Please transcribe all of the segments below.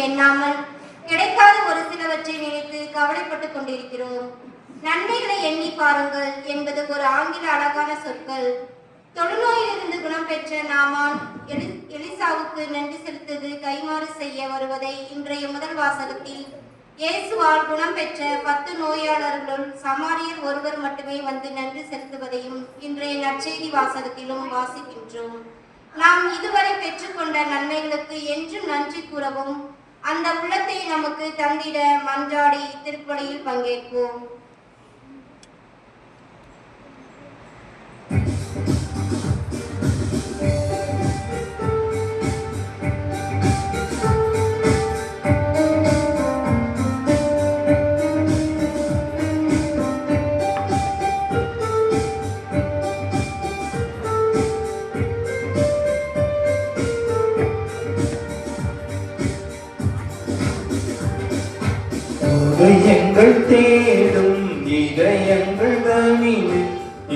எண்ணாமல் கிடைக்காத ஒரு சிலவற்றை நினைத்து கவலைப்பட்டுக் கொண்டிருக்கிறோம். நன்மைகளை எண்ணி பாருங்கள் என்பது ஒரு ஆங்கில அழகான சொற்கள். தொழுநோயிலிருந்து குணம் பெற்ற நாமான் எலிசாவுக்கு நன்றி செலுத்தது கைமாறு செய்ய வருவதை இன்றைய முதல் வாசகத்தில் இயேசுவால் குணம் பெற்ற 10 நோயாளர்களுள் சமாரியர் ஒருவர் மட்டுமே வந்து நன்றி செலுத்துவதையும் இன்றைய நற்செய்தி வாசகத்திலும் வாசிக்கின்றோம். நாம் இதுவரை பெற்றுக்கொண்ட நன்மைகளுக்கு என்றும் நன்றி கூறவும் அந்த உள்ளத்தை நமக்கு தந்திட மன்றாடி திருப்பலியில் பங்கேற்போம். இதயங்கள் தேடும் இதயங்கள் தனிலே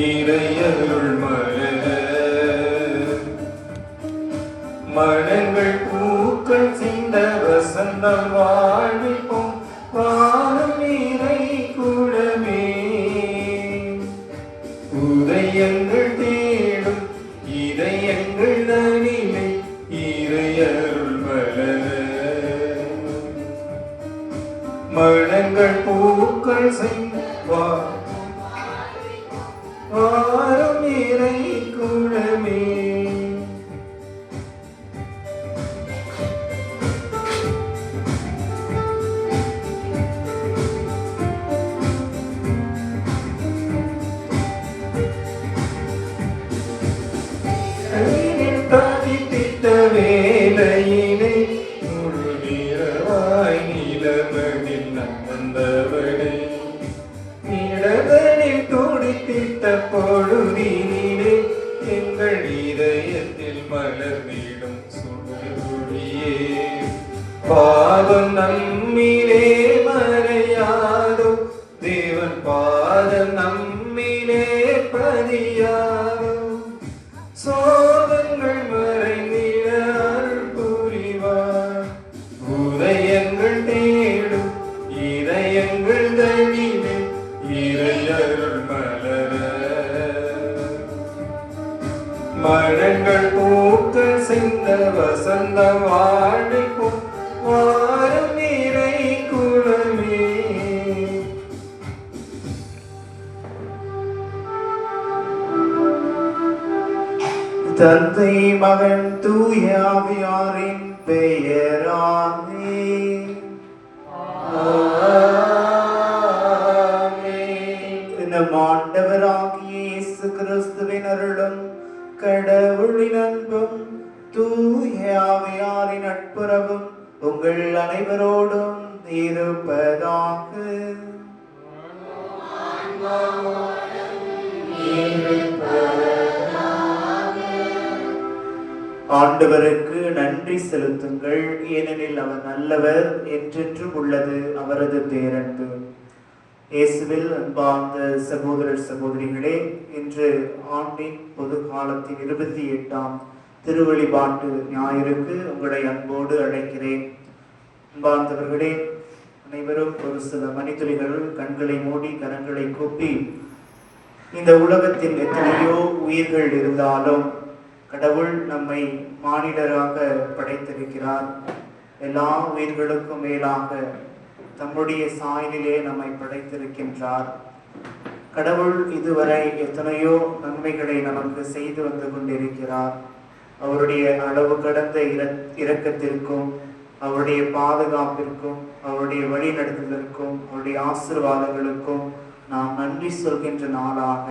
இறையருள் மலர மனங்கள் பூக்கள் சிந்த வசந்தம் வாழ்விப்போம் வாழும் இறை குலமே. உதயங்கள் தேடும் இதயங்கள் தனிலே இறையருள் மலர மனங்கள் பூக்கள் வாரும் இறை குலமே. தவித்திட்ட வேலையிலே முழுநிறவாய் நிலமணில் நந்தவளே நிலவனில் துடித்திட்ட பொழுதினிலே எங்கள் இதயத்தில் மலர்ந்திடும் சுடரொளியே. பாவம் நம்மிலே மறையாதோ தேவன் பாதம் நம்மிலே பதியாதோ சோதங்கள் மறைந்திட அருள் புரிவார். உதயங்கள் தேடும் இதயங்கள் தனிலே இறையருள் மலர மனங்கள் பூக்கள் சிந்த வசந்தம் வாழ்விப்போம் வாரும் இறை குலமே. தந்தை மகன் தூய ஆவியாரின் பெயராலே நம் ஆண்டவராகிய இயேசு கிறிஸ்துவின் அருளும் கடவுளின் அன்பும் தூய ஆவியாரின் நட்புறவும் உங்கள் அனைவரோடும் இருப்பதாக. ஆண்டவருக்கு நன்றி செலுத்துங்கள், ஏனெனில் அவர் நல்லவர், என்றென்றும் உள்ளது அவரது பேரன்பு. இயேசுவில் அன்பார்ந்த சகோதரர் சகோதரிகளே, இன்று ஆண்டின் பொது காலத்தின் 28ஆம் திருவழிபாட்டு ஞாயிறுக்கு உங்களை அன்போடு அழைக்கிறேன். அன்பார்ந்தவர்களே, அனைவரும் ஒரு சில மணித்துளிகள் கண்களை மூடி கரங்களை கூப்பி, இந்த உலகத்தில் எத்தனையோ உயிர்கள் இருந்தாலும் கடவுள் நம்மை மானிடராக படைத்திருக்கிறார். எல்லா உயிர்களுக்கும் மேலாக தம்முடைய சாயலிலே நம்மை படைத்திருக்கின்றார். கடவுள் இதுவரை எத்தனையோ நன்மைகளை நமக்கு செய்து வந்து கொண்டிருக்கிறார். அவருடைய அளவு கடந்த இரக்கத்திற்கும் அவருடைய பாதுகாப்பிற்கும் அவருடைய வழிநடத்துதலுக்கும் அவருடைய ஆசீர்வாதங்களுக்கும் நாம் நன்றி சொல்கின்ற நாளாக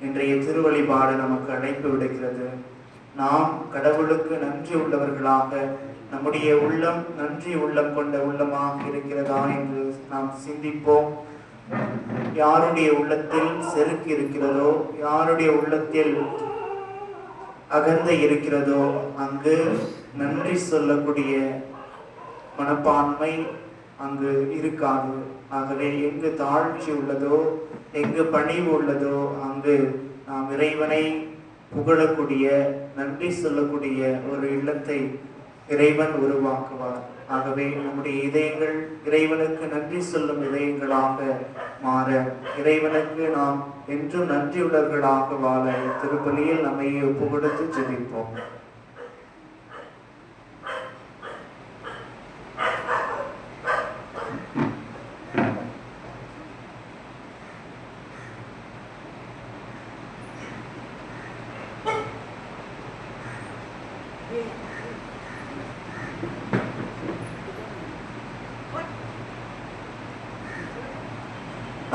இன்றைய திருவழிபாடு நமக்கு அழைப்பு விடுக்கிறது. நாம் கடவுளுக்கு நன்றி உள்ளவர்களாக, நம்முடைய உள்ளம் நன்றி உள்ளம் கொண்ட உள்ளமாக இருக்கிறதா என்று நாம் சிந்திப்போம். யாருடைய உள்ளத்தில் செருக்கு இருக்கிறதோ, யாருடைய உள்ளத்தில் அகந்தை இருக்கிறதோ, அங்கு நன்றி சொல்லக்கூடிய மனப்பான்மை அங்கு இருக்காது. ஆகவே எங்கு தாழ்ச்சி உள்ளதோ, எங்கு பணிவு உள்ளதோ, அங்கு நாம் இறைவனை புகழக்கூடிய, நன்றி சொல்லக்கூடிய ஒரு இல்லத்தை இறைவன் உருவாக்குவார். ஆகவே நம்முடைய இதயங்கள் இறைவனுக்கு நன்றி சொல்லும் இதயங்களாக மாற, இறைவனுக்கு நாம் என்றும் நன்றியுள்ளவர்களாக வாழ திருப்பலியில் நம்மை ஒப்பு கொடுத்து ஜெபிப்போம்.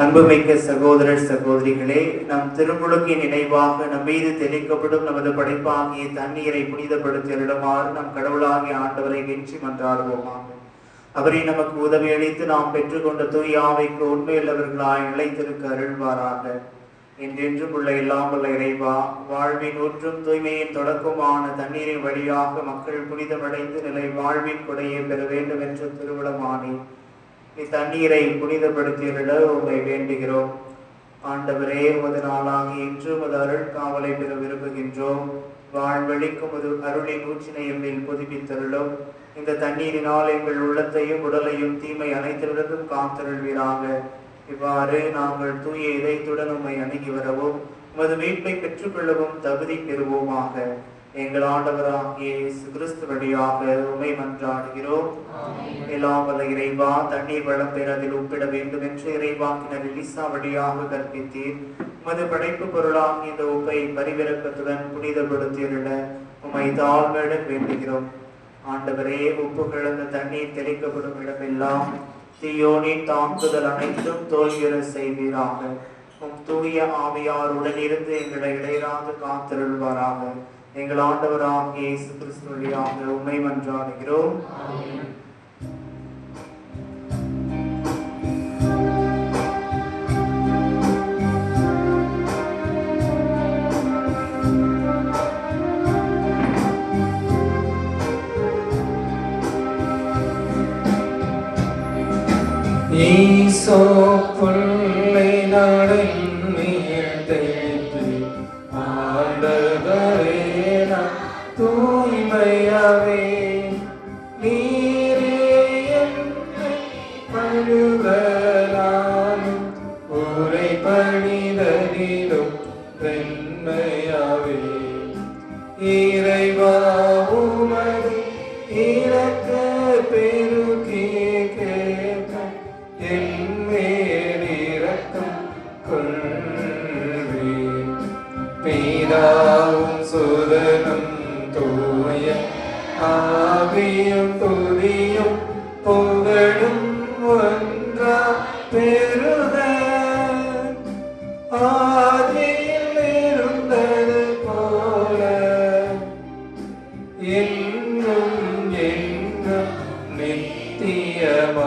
அன்புமிக்க சகோதரர் சகோதரிகளே, நம் திருமுழுக்கின் நினைவாக நம் மீது தெளிக்கப்படும் நமது படைப்பாகிய தண்ணீரை புனிதப்படுத்திடுமாறு நம் கடவுளாகிய ஆண்டவரை வெற்றி மன்றாடுவோமாக. அவரை நமக்கு உதவி அளித்து நாம் பெற்றுக்கொண்ட தூய ஆவிக்கு உண்மையுள்ளவர்களாய் நிலைத்திருக்க அருள்வாராக. என்றென்றும் உள்ள எல்லாம் உள்ள இறைவா, வாழ்வின் ஊற்றும் தூய்மையின் தொடக்கமான தண்ணீரின் வழியாக மக்கள் புனிதமடைந்து நிலை வாழ்வின் கொடையை பெற வேண்டும் என்ற திருவிழமானி இத்தண்ணீரை புனிதப்படுத்தியுள்ள உங்களை வேண்டுகிறோம். ஆண்டவரே, உமது நாளாகி இன்று உமது அருள் காவலை பெற விரும்புகின்றோம். வாழ்வழிக்கும் ஒரு அருளின் ஊற்றினை எம்மில் புதுப்பித்தருளும். இந்த தண்ணீரினால் எங்கள் உள்ளத்தையும் உடலையும் தீமை அனைத்திலிருந்தும் காத்தருள்வீராக. இவ்வாறு நாங்கள் தூய இதயத்துடன் உம்மை அணுகி வரவும் உமது மீட்பை பெற்றுக்கொள்ளவும் தகுதி பெறுவோமாக. எங்கள் ஆண்டவராகிய இயேசு கிறிஸ்து வழியாக உம்மை மன்றாடுகிறோம். எல்லாம் வல்ல இறைவா, தண்ணீர் வளம் பெற அதில் ஒப்பிட வேண்டும் என்று இறைவாக்கினர் எலிசா வழியாக கற்பித்தீர். உமது படைப்பு பொருளாகிய இந்த உப்பை பரிவிரக்கத்துடன் புனிதப்படுத்தியுள்ள உம்மை தாழ்மையுடன் வேண்டுகிறோம். ஆண்டவரே, உப்பு கிழந்த தண்ணீர் தெளிக்கப்படும் இடமெல்லாம் தீயோனின் தாக்குதல் அனைத்தும் தோல்வியுற செய்வீராக. உம் தூய ஆவியாருடன் இருந்து எங்களை இடையராது காத்திருள்வாராக. எங்கள் ஆண்டவராகிய இயேசு கிறிஸ்து வழியாக உம்மை மன்றாடுகிறோம். ஈசோ புல்லை நாடன் நீழ்த்தேற்று ஆண்டவரே நான் தூய்மையாவே நீரே என்னை பழுவலானும் உரை பணிதலிலும் வெண்மையாவே இறைவா உமது இறக்க பெருகி கேட்க என் மேலிரக்கம் கொள்வே. பிதாவும் சுதனும் தூய ஆவியும் துதியும் புகழும் ஒன்றா பெருக ஆதியில் இருந்தது போல என்றும் என்றும் நித்தியமாகவும்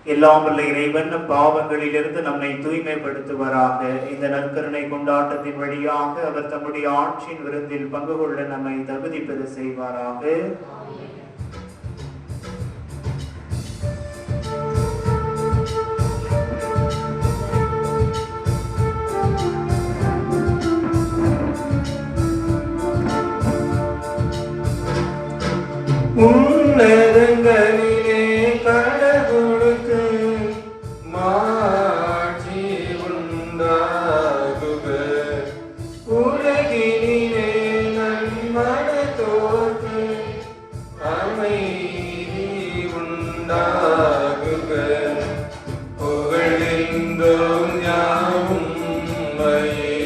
எல்லாம் வல்ல இறைவன் பாவங்களிலிருந்து நம்மை தூய்மைப்படுத்துவாராக. இந்த நற்கருணை கொண்டாட்டத்தின் வழியாக அவர் தம்முடைய ஆட்சியின் விருந்தில் பங்கு கொள்ள நம்மை தகுதி பெற செய்வாராக. உன்னதங்களிலே கடவுளுக்கு மாட்சி உண்டாகுக. உலகினிலே நன்மனத்தோர்க்கு அமைதி உண்டாகுக. புகழென்றோம் யாவும் உம்மையே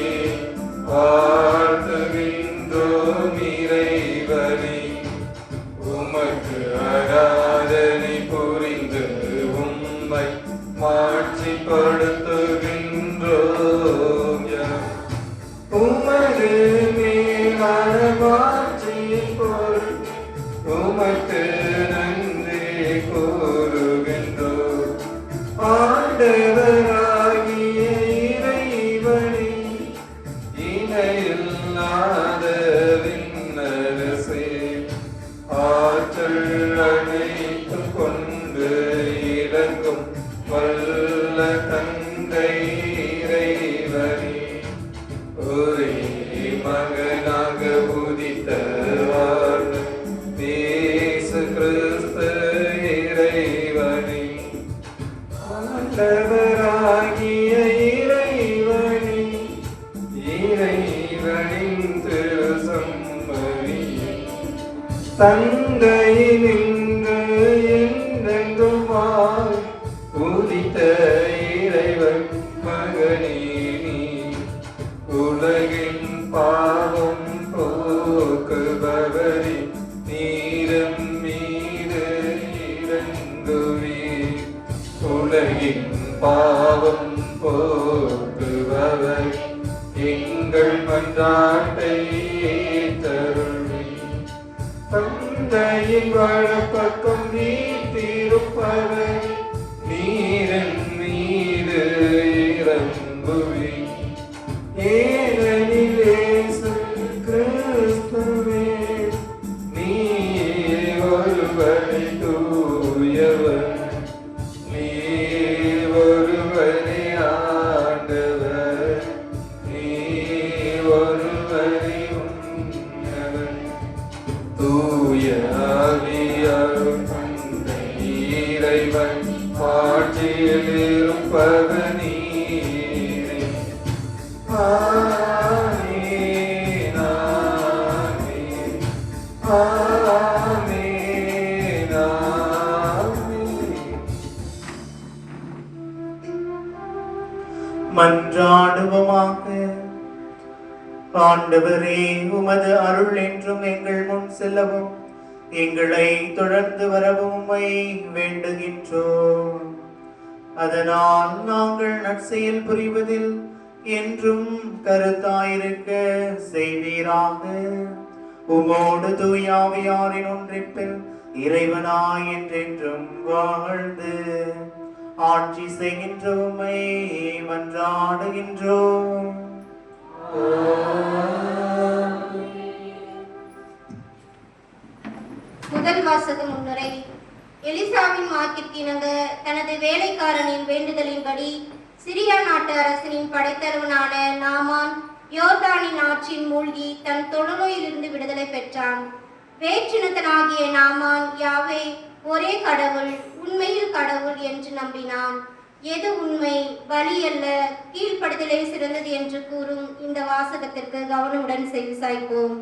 வாழ்த்துகின்றோம் இறைவனே. உமக்கு ஆராதனை புரிந்து உம்மை மாட்சிப்படுத்துகின்றோம். உமது மேலான மாட்சியின் பொருள் உமக்கு நன்றி கூறுகின்றோம். ஆண்டவராகிய இறைவனே, இணையில்லாத விண்ணரசே, ஆற்றல் அனைத்தும் கொண்டு இறங்கும் வல்ல தந்தை இறைவனே, ஒரே தந்தையினின்று என்றென்றும் வாழ் உதித்த இறைவன் மகனே நீ. உலகின் பாவம் போக்குபவரே நீரம் மீது இறங்குவீர். உலகின் பாவம் போக்குபவர் எங்கள் மன்றாட்டை ஏற்றருள்வீர். தந்தையின் வலப்பக்கம் வீற்றிருப்பவர் நீரன் மீது இறங்குவீர். ஏனெனில் இயேசு கிறிஸ்துவே நீர் ஒருவரே தூயவர், நீர் ஒருவரே ஆண்டவர், நீர் ஒருவரே உன்னதர். தூய ஆவியாரும் தந்தை இறைவன் ஆட்சியில் இருப்பவர் நீரே. ஆமென், ஆமென், ஆமென், ஆமென். மன்றாடுவோமாக. ஆண்டவரே, உமது அருள் என்றும் எங்கள் முன் செல்லவும் எங்களை தொடர்ந்து வரவும் உம்மை வேண்டுகின்றோம். அதனால் நாங்கள் நற்செயல் புரிவதில் என்றும் கருத்தாயிருக்க செய்வீராக. உமோடு தூயாவியாரின் ஒன்றிப்பில் இறைவனாய் என்றென்றும் வாழ்ந்து ஆட்சி செய்கின்ற உம்மை மன்றாடுகின்றோம். முதல் வாசக முன்னுரை. எலிசாவின் வாக்கிற்கு இணங்க தனது வேலைக்காரனின் வேண்டுதலின்படி சிரியா நாட்டு அரசனின் படைத்தலைவனான நாமான் யோர்தானின் ஆற்றில் மூழ்கி தன் தொழுநோயிலிருந்து விடுதலை பெற்றான். வேற்றினத்தனாகிய நாமான் யாவே ஒரே கடவுள், உண்மையில் கடவுள் என்று நம்பினான். எது உண்மை, பலி அல்ல, கீழ்ப்படுதலே சிறந்தது என்று கூறும் இந்த வாசகத்திற்கு கவனமுடன் செவிசாய்ப்போம்.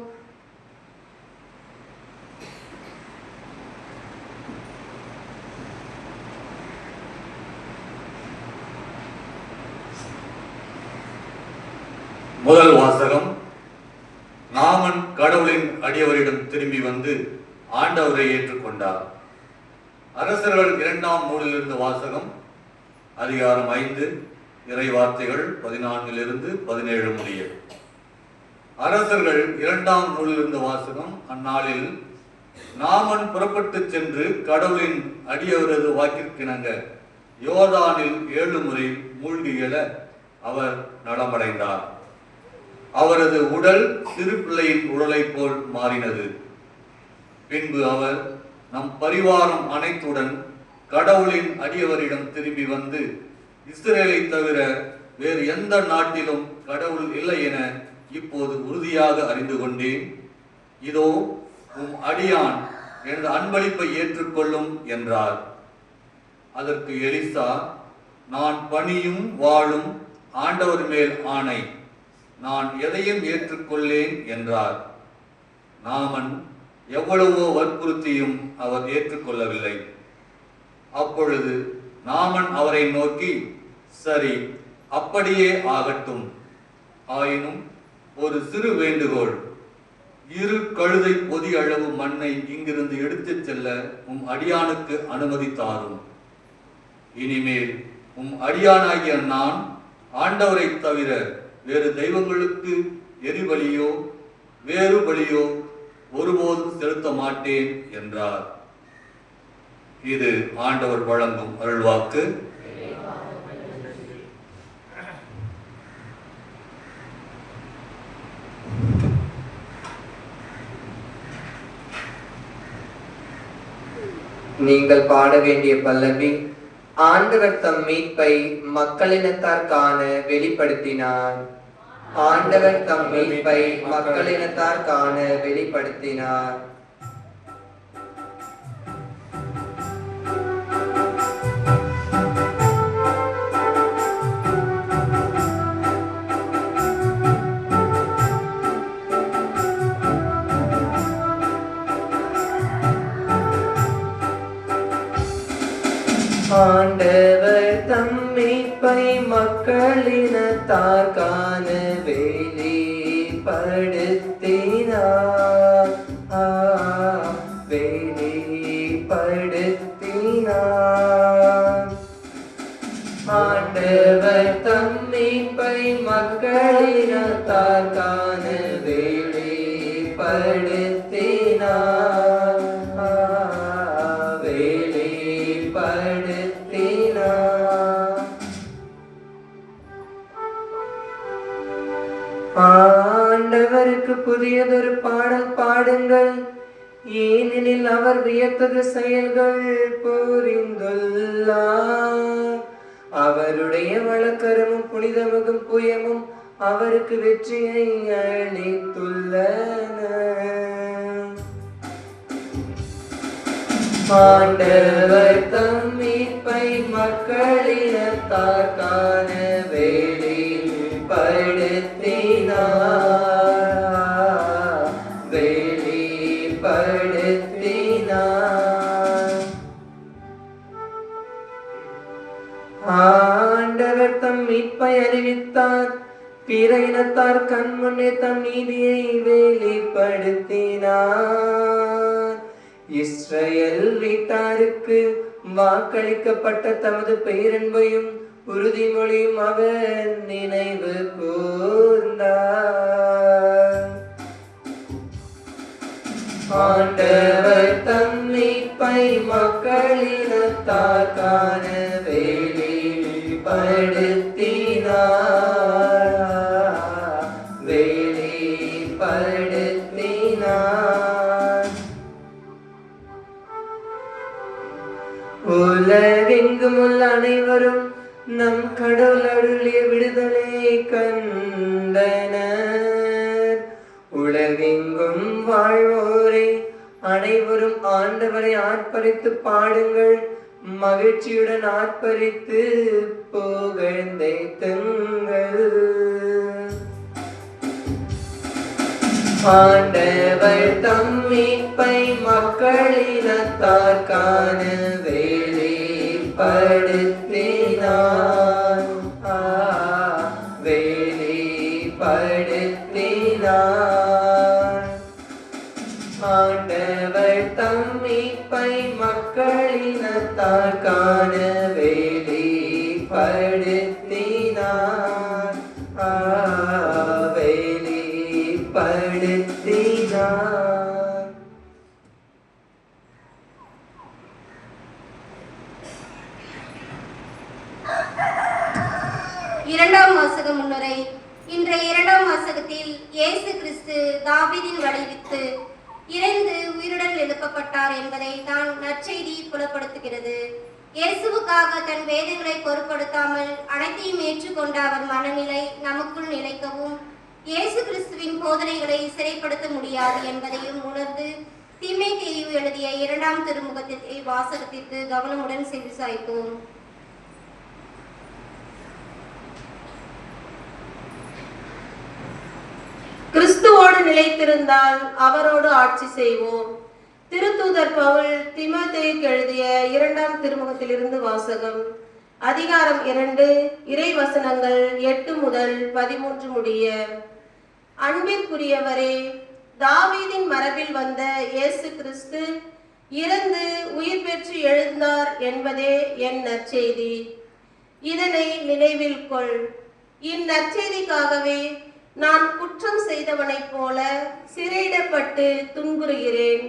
முதல் வாசகம். நாமன் கடவுளின் அடியவரிடம் திரும்பி வந்து ஆண்டவரை ஏற்றுக்கொண்டார். அரசர்கள் 2ஆம் நூலிலிருந்து வாசகம். அதிகாரம் 5, இறை வார்த்தைகள் 14 17 முடிய. அரசர்கள் 2ஆம் நூலிலிருந்து வாசகம். அந்நாளில் நாமன் புறப்பட்டு சென்று கடவுளின் அடியவரது வாக்கிற்கிணங்க யோர்தானில் 7 முறை மூழ்கி எழ அவர் நலமடைந்தார். அவரது உடல் சிறு பிள்ளையின் உடலை போல் மாறினது. பின்பு அவர் நம் பரிவாரம் அனைத்துடன் கடவுளின் அடியவரிடம் திரும்பி வந்து, இஸ்ரேலை தவிர வேறு எந்த நாட்டிலும் கடவுள் இல்லை என இப்போது உறுதியாக அறிந்து கொண்டேன். இதோ உம் அடியான் எனது அன்பளிப்பை ஏற்றுக்கொள்ளும் என்றார். அதற்கு எலிசா, நான் பணியும் வாழும் ஆண்டவர் மேல் ஆணை, நான் எதையும் ஏற்றுக்கொள்ளேன் என்றார். நாமன் எவ்வளவோ வற்புறுத்தியும் அவர் ஏற்றுக்கொள்ளவில்லை. அப்பொழுது நாமன் அவரை நோக்கி, சரி, அப்படியே ஆகட்டும். ஆயினும் ஒரு சிறு வேண்டுகோள், 2 கழுதை பொதி அளவு மண்ணை இங்கிருந்து எடுத்துச் செல்ல உம் அடியானுக்கு அனுமதி தாரும். இனிமேல் உம் அடியானாகிய நான் ஆண்டவரை தவிர வேறு தெய்வங்களுக்கு எரிபலியோ வேறு பலியோ ஒருபோதும் செலுத்த மாட்டேன் என்றார். இது ஆண்டவர் வழங்கும் அருள்வாக்கு. நீங்கள் பாட வேண்டிய பல்லவி, ஆண்டவர் தம் மீட்பை மக்களினத்தார் காண வெளிப்படுத்தினார். ஆண்டவர் தம் மீட்பை மக்களினத்தார் காண வெளிப்படுத்தினார். ஆண்டவர் தம் மீட்பை மக்களினத்தார் காண வெளிப்படுத்தினார். வெளிப்படுத்தினார். ஆண்டவர் தம் மீட்பை மக்களினத்தார் காண வெளிப்படுத்தினார். ஆண்டவருக்கு புதியதொரு பாடல் பாடுங்கள், ஏனெனில் அவர் வியத்தகு செயல்கள் புரிந்துள்ளார். அவருடைய வழக்கரமும் புனிதமுகும் புயமும் அவருக்கு வெற்றியை அளித்துள்ளன. ஆண்டவர் தம் மீட்பை மக்களினத்தார் காண வெளிப்படுத்தினார். வெளிப்படுத்தினார். ஆண்டவர் தம் மீட்பை அறிவித்தார். பிற இனத்தார் கண்முன்னே தம் நீதியை வெளிப்படுத்தினார். இஸ்ரவேல் வீட்டாருக்கு வாக்களிக்கப்பட்ட தமது பெயரன்பையும் உறுதிமொழியும் அவர் நினைவு கூர்ந்தார். ஆண்டவர் தம் மீட்பை மக்களினத்தார் காண வெளிப்படுத்தினார். வெளிப்படுத்தினார். உலகெங்கும் உள்ள அனைவரும் நம் கடவுள் அருளிய விடுதலை கண்டனர். உலகெங்கும் வாழ்வோரே அனைவரும் ஆண்டவரை ஆர்ப்பரித்து பாடுங்கள், மகிழ்ச்சியுடன் ஆர்ப்பரித்து புகழ்ந்தேத்துங்கள். ஆண்டவர் தம் மீட்பை மக்களினத்தார் காண வெளிப்படுத்தினார். வெளிப்படுத்தினார். ஆண்டவர் தம் மீட்பை மக்களினத்தார் காண வெளிப்படுத்தினார். வெளிப்படுத்தினார். இரண்டாம் வாசக முன்னுரை. இன்றைய இரண்டாம் வாசகத்தில் இயேசு கிறிஸ்து தாவீதின் வடிவித்து இறந்து உயிருடன் எழுப்பப்பட்டார் என்பதை தான் நற்செய்தி புலப்படுத்துகிறது. இயேசுவுக்காக தன் வேதங்களை பொருட்படுத்தாமல் அனைத்தையும் ஏற்றுக்கொண்ட அவர் மனநிலை நமக்குள் நிலைக்கவும் இயேசு கிறிஸ்துவின் போதனைகளை சிறைப்படுத்த முடியாது என்பதையும் உணர்ந்து தீமோத்தேயு எழுதிய 2ஆம் திருமுகத்திற்கு வாசகத்திற்கு கவனமுடன் செவிசாய்ப்போம். கிறிஸ்துவோடு நிலைத்திருந்தால் அவரோடு ஆட்சி செய்வோம். திருத்தூதர் பவுல் தீமோத்தேயுக்கு எழுதிய 2ஆம் திருமுகத்திலிருந்து வாசகம். அதிகாரம் 2, இறை வசனங்கள் 8 முதல் 13 முடிய. அன்பிற்குரியவரே, தாவீதின் மரபில் வந்த இயேசு கிறிஸ்து இறந்து உயிர் பெற்று எழுந்தார் என்பதே என் நற்செய்தி. இதனை நினைவில் கொள். இந்நற்செய்திக்காகவே நான் குற்றம் செய்தவனைப் போல சிறையிடப்பட்டு துன்புறுகிறேன்.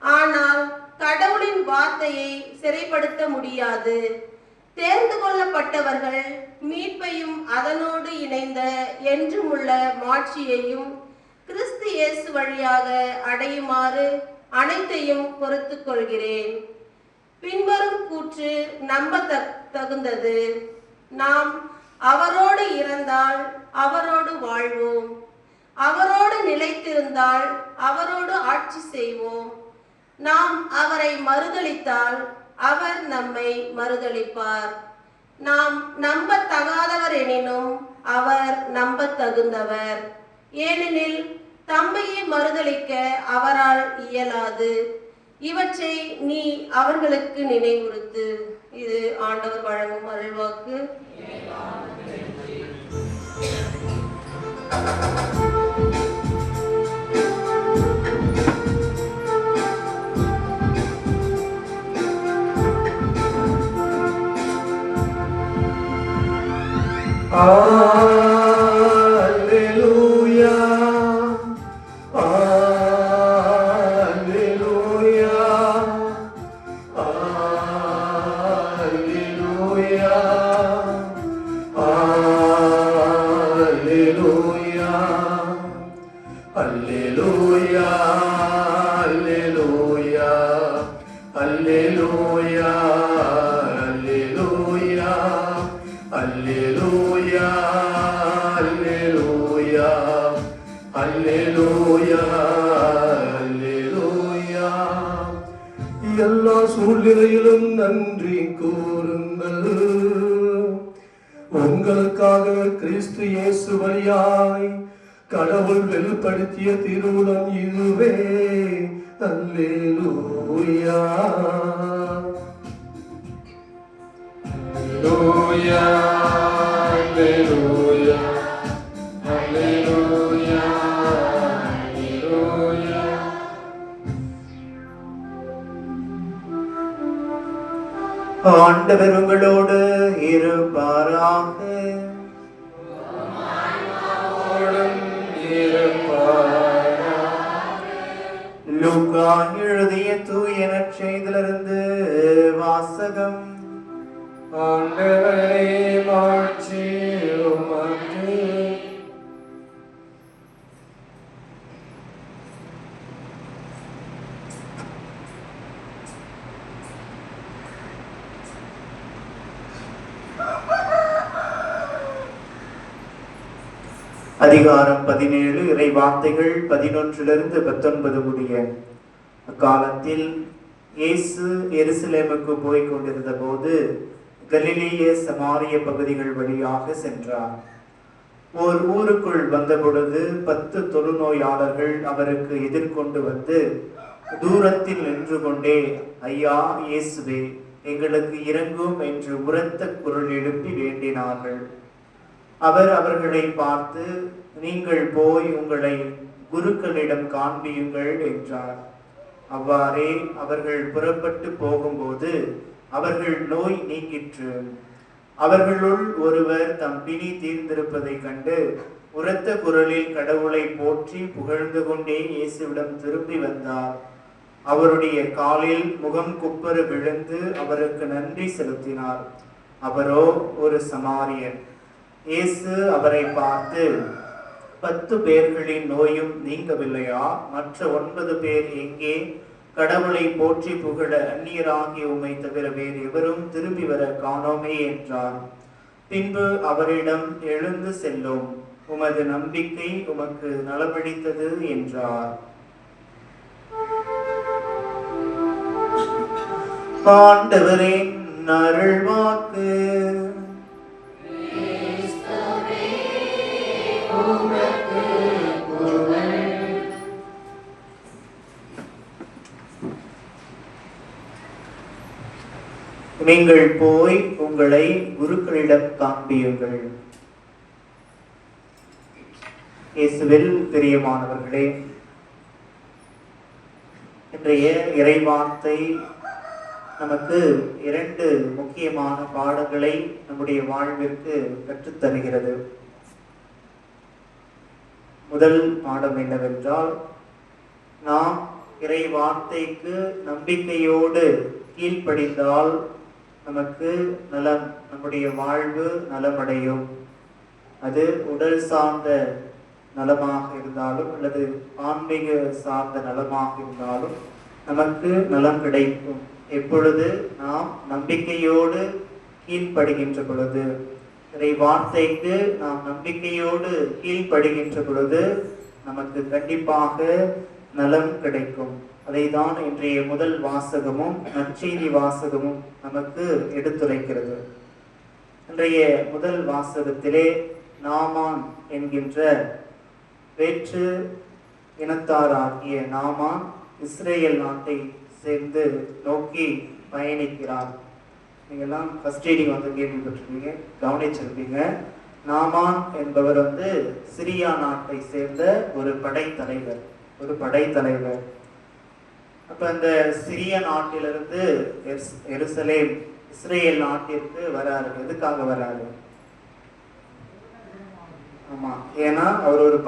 ஆனால் கடவுளின் வார்த்தையை சிறைப்படுத்த முடியாது. தேர்ந்து கொள்ளப்பட்டவர்கள் மீட்பையும் அதனோடு இணைந்த என்றுமுள்ள மாட்சியையும் கிறிஸ்து இயேசு வழியாக அடையுமாறு அனைத்தையும் பொறுத்துக் கொள்கிறேன். பின்வரும் கூற்று நம்ப தகுந்தது. நாம் அவரோடு இறந்தால் அவரோடு வாழ்வோம், அவரோடு நிலைத்திருந்தால் அவரோடு ஆட்சி செய்வோம். நாம் அவரை மறுதலித்தால் அவர் நம்மை மறுதலிப்பார். நாம் நம்பத்தகாதவர் எனினும் அவர் நம்ப தகுந்தவர். ஏனெனில் தம்மையை மறுதலிக்க அவரால் இயலாது. இவற்றை நீ அவர்களுக்கு நினைவுறுத்து. இது ஆண்டவர் வழங்கும் அருள்வாக்கு. Alleluia, Alleluia, Alleluia, Alleluia, Alleluia, Alleluia, Alleluia, Alleluia, Alleluia, Alleluia, Alleluia. எல்லா சூழ்நிலையிலும் நன்றி கூறுங்கள். உங்களுக்காக கிறிஸ்து இயேசு வழியாய் கடவுள் வெளிப்படுத்திய திருவுளம் இதுவே. அல்லேலூயா, அல்லேலூயா, அல்லேலூயா, அல்லேலூயா, அல்லேலூயா. ஆண்டவர் உங்களோடு இருப்பாராக. லூக்கா எழுதிய தூய நற்செய்தியிலிருந்து வாசகம். ஆண்டவரே மாட்சி உமக்கு. அதிகாரம் 17 இறை வார்த்தைகள் 11 19 முடிய. அக்காலத்தில் இயேசு எருசலேமுக்கு போய் கொண்டிருந்த போது கலிலேய சமாரிய பகுதிகள் வழியாக சென்றார். ஓர் ஊருக்குள் வந்த பொழுது 10 தொழுநோயாளர்கள் அவருக்கு எதிர்கொண்டு வந்து தூரத்தில் நின்று கொண்டே, ஐயா இயேசுவே, எங்களுக்கு இறங்கும் என்று உரத்த குரல் எழுப்பி வேண்டினார்கள். அவர் அவர்களை பார்த்து, நீங்கள் போய் உங்களை குருக்களிடம் காண்பியுங்கள் என்றார். அவ்வாறே அவர்கள் புறப்பட்டு போகும்போது அவர்கள் நோய் நீங்கிற்று. அவர்களுள் ஒருவர் தம் பிணி தீர்ந்திருப்பதை கண்டு உரத்த குரலில் கடவுளை போற்றி புகழ்ந்து கொண்டே இயேசுவிடம் திரும்பி வந்தார். அவருடைய காலில் முகம் குப்புற விழுந்து அவருக்கு நன்றி செலுத்தினார். அவரோ ஒரு சமாரியன். இயேசு அவரை பார்த்து, 10 பேர்களின் நோயும் நீங்கவில்லையா? மற்ற 9 பேர் எங்கே? கடவுளை போற்றி புகழ அந்நியராகிய உம்மை தவிர வேறு எவரும் திரும்பி வர காணோமே என்றார். பின்பு அவரிடம், எழுந்து செல்லும், உமது நம்பிக்கை உமக்கு நலமளித்தது என்றார். ஆண்டவரின் அருள்வாக்கு. நீங்கள் போய் உங்களை குருக்களிடம் காண்பியுங்கள். இயேசுவில் பிரியமானவர்களே, இன்றைய இறைவார்த்தை நமக்கு 2 முக்கியமான பாடங்களை நம்முடைய வாழ்விற்கு கற்றுத்தருகிறது. முதல் பாடம் என்னவென்றால், நாம் இறை வார்த்தைக்கு நம்பிக்கையோடு கீழ்ப்படிந்தால் நமக்கு நலம், நம்முடைய வாழ்வு நலமடையும். அது உடல் சார்ந்த நலமாக இருந்தாலும் அல்லது ஆன்மீக சார்ந்த நலமாக இருந்தாலும் நமக்கு நலம் கிடைக்கும். எப்பொழுது நாம் நம்பிக்கையோடு கீழ்ப்படுகின்ற பொழுது, இறை வார்த்தைக்கு நாம் நம்பிக்கையோடு கீழ்ப்படுகின்ற பொழுது நமக்கு கண்டிப்பாக நலம் கிடைக்கும். அதைதான் இன்றைய முதல் வாசகமும் நற்செய்தி வாசகமும் நமக்கு எடுத்துரைக்கிறது. இன்றைய முதல் வாசகத்திலே நாமான் என்கின்ற வேற்று இனத்தாராகிய நாமான் இஸ்ரேல் நாட்டை சேர்ந்து நோக்கி பயணிக்கிறார். நீங்கள்லாம் ஃபர்ஸ்ட் ரீடிங் வந்து கேள்விப்பட்டிருப்பீங்க, கவனிச்சிருப்பீங்க. நாமான் என்பவர் வந்து சிரியா நாட்டை சேர்ந்த ஒரு படைத்தலைவர். அப்ப அந்த சிரிய நாட்டிலிருந்து எருசலேம் இஸ்ரேல் நாட்டிற்கு வராரு. எதுக்காக வராரு? ஆமா, ஏன்னா அவர் ஒரு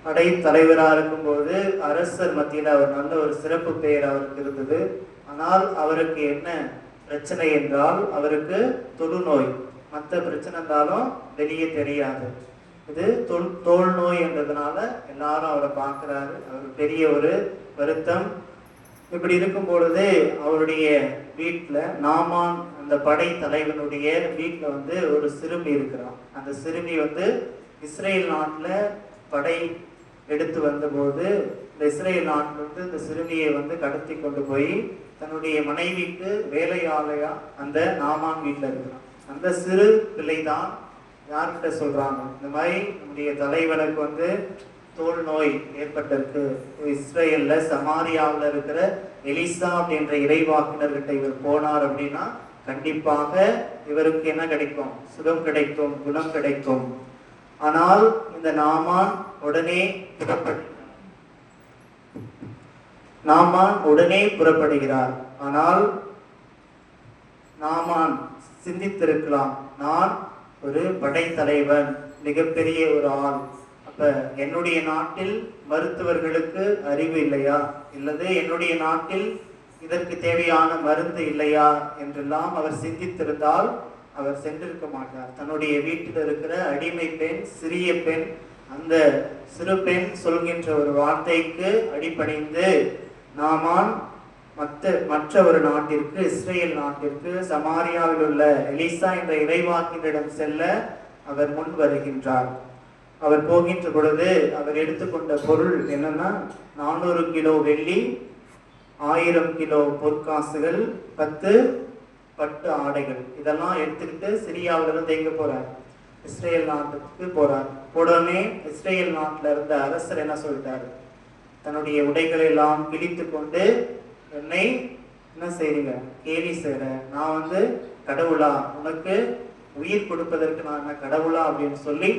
படைத்தலைவரா இருக்கும்போது அரசர் மத்தியில் அவர் நல்ல ஒரு சிறப்பு பெயர் அவருக்கு இருந்தது. ஆனால் அவருக்கு என்ன பிரச்சனை என்றால் அவருக்கு தொழுநோய். மற்ற பிரச்சனை இருந்தாலும் வெளியே தெரியாது. இது தோல் நோய் என்றதுனால எல்லாரும் அவரை பார்க்கிறாரு. அவர் பெரிய ஒரு வருத்தம். இப்படி இருக்கும் பொழுது அவருடைய வீட்டுல நாமான் அந்த படை தலைவனுடைய வீட்டுல வந்து ஒரு சிறுமி இருக்கிறான். அந்த சிறுமி வந்து இஸ்ரேல் நாட்டுல படை எடுத்து வந்தபோது இந்த இஸ்ரேல் நாட்டுல இருந்து இந்த சிறுமியை வந்து கடத்தி கொண்டு போய் தன்னுடைய மனைவிக்கு வேலையாளையா அந்த நாமான் வீட்டுல இருக்கிறான். அந்த சிறு பிள்ளைதான் யார்கிட்ட சொல்றாங்க, இந்த மாதிரி நம்முடைய தலைவனுக்கு வந்து தோல் நோய் ஏற்பட்டிருக்கு. இஸ்ரேல்ல சமாரியாவில் இருக்கிற எலிசா அப்படின்ற இறைவாக்கினர்கிட்ட இவர் போனார் அப்படின்னா கண்டிப்பாக இவருக்கு என்ன கிடைக்கும்? சுகம் கிடைக்கும், குணம் கிடைக்கும். ஆனால் இந்த நாமான் உடனே புறப்படுகிறார். ஆனால் நாமான் சிந்தித்திருக்கலாம், நான் ஒரு படைத்தலைவன், மிகப்பெரிய ஒரு ஆள். அப்ப என்னுடைய நாட்டில் மருத்துவர்களுக்கு அறிவு இல்லையா, இல்லது என்னுடைய நாட்டில் இதற்கு தேவையான மருந்து இல்லையா என்றெல்லாம் அவர் சிந்தித்திருந்தால் அவர் சென்றிருக்க மாட்டார். தன்னுடைய வீட்டில் இருக்கிற அடிமை பெண், சிறிய பெண், அந்த சிறு பெண் சொல்கின்ற ஒரு வார்த்தைக்கு அடிபணிந்து நாமான் மற்ற ஒரு நாட்டிற்கு, இஸ்ரேல் நாட்டிற்கு, சமாரியாவில் உள்ள எலிசா என்ற இறைவாக்கினரிடம் செல்ல அவர் முன் வருகின்றார். அவர் போகின்ற பொழுது அவர் எடுத்துக்கொண்ட பொருள் என்னன்னா 400 கிலோ வெள்ளி, 1000 கிலோ பொற்காசுகள், 10 பட்டு ஆடைகள். இதெல்லாம் எடுத்துக்கிட்டு சிரியாவிலிருந்து எங்க போறார்? இஸ்ரேல் நாட்டுக்கு போறார். உடனே இஸ்ரேல் நாட்டில இருந்த அரசர் என்ன சொல்லிட்டாரு? தன்னுடைய உடைகளை எல்லாம் கிழித்து கொண்டு, என்னை என்ன செய்றீங்க? கேலி செய்ற, நான் வந்து கடவுளா? உனக்கு உயிர் கொடுப்பதற்கு நான் என்ன கடவுளா அப்படின்னு சொல்லி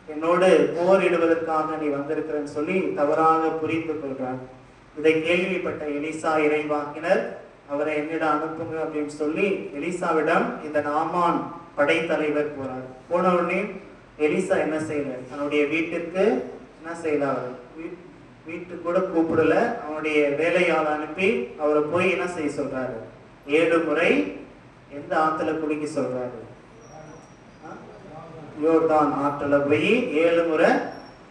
என்னோடு போரிடுவதற்காக நீ வந்திருக்கிறன்னு சொல்லி தவறாக புரிந்து கொள்றார். இதை கேள்விப்பட்ட எலிசா இறைவாக்கினர் அவரை என்னிடம் அனுப்புங்க அப்படின்னு சொல்லி எலிசாவிடம் இந்த நாமான் படைத்தலைவர் போறார். போன உடனே எலிசா என்ன செய்யல? தன்னுடைய வீட்டிற்கு என்ன செய்யல? அவர் வீட்டுக்கு கூட கூப்பிடல. அவனுடைய வேலையால் அனுப்பி அவரை போய் என்ன செய்ய சொல்றாரு? 7 முறை எந்த ஆத்துல குளிக்க சொல்றாரு? யோர்தான் ஆற்றுல போய் 7 முறை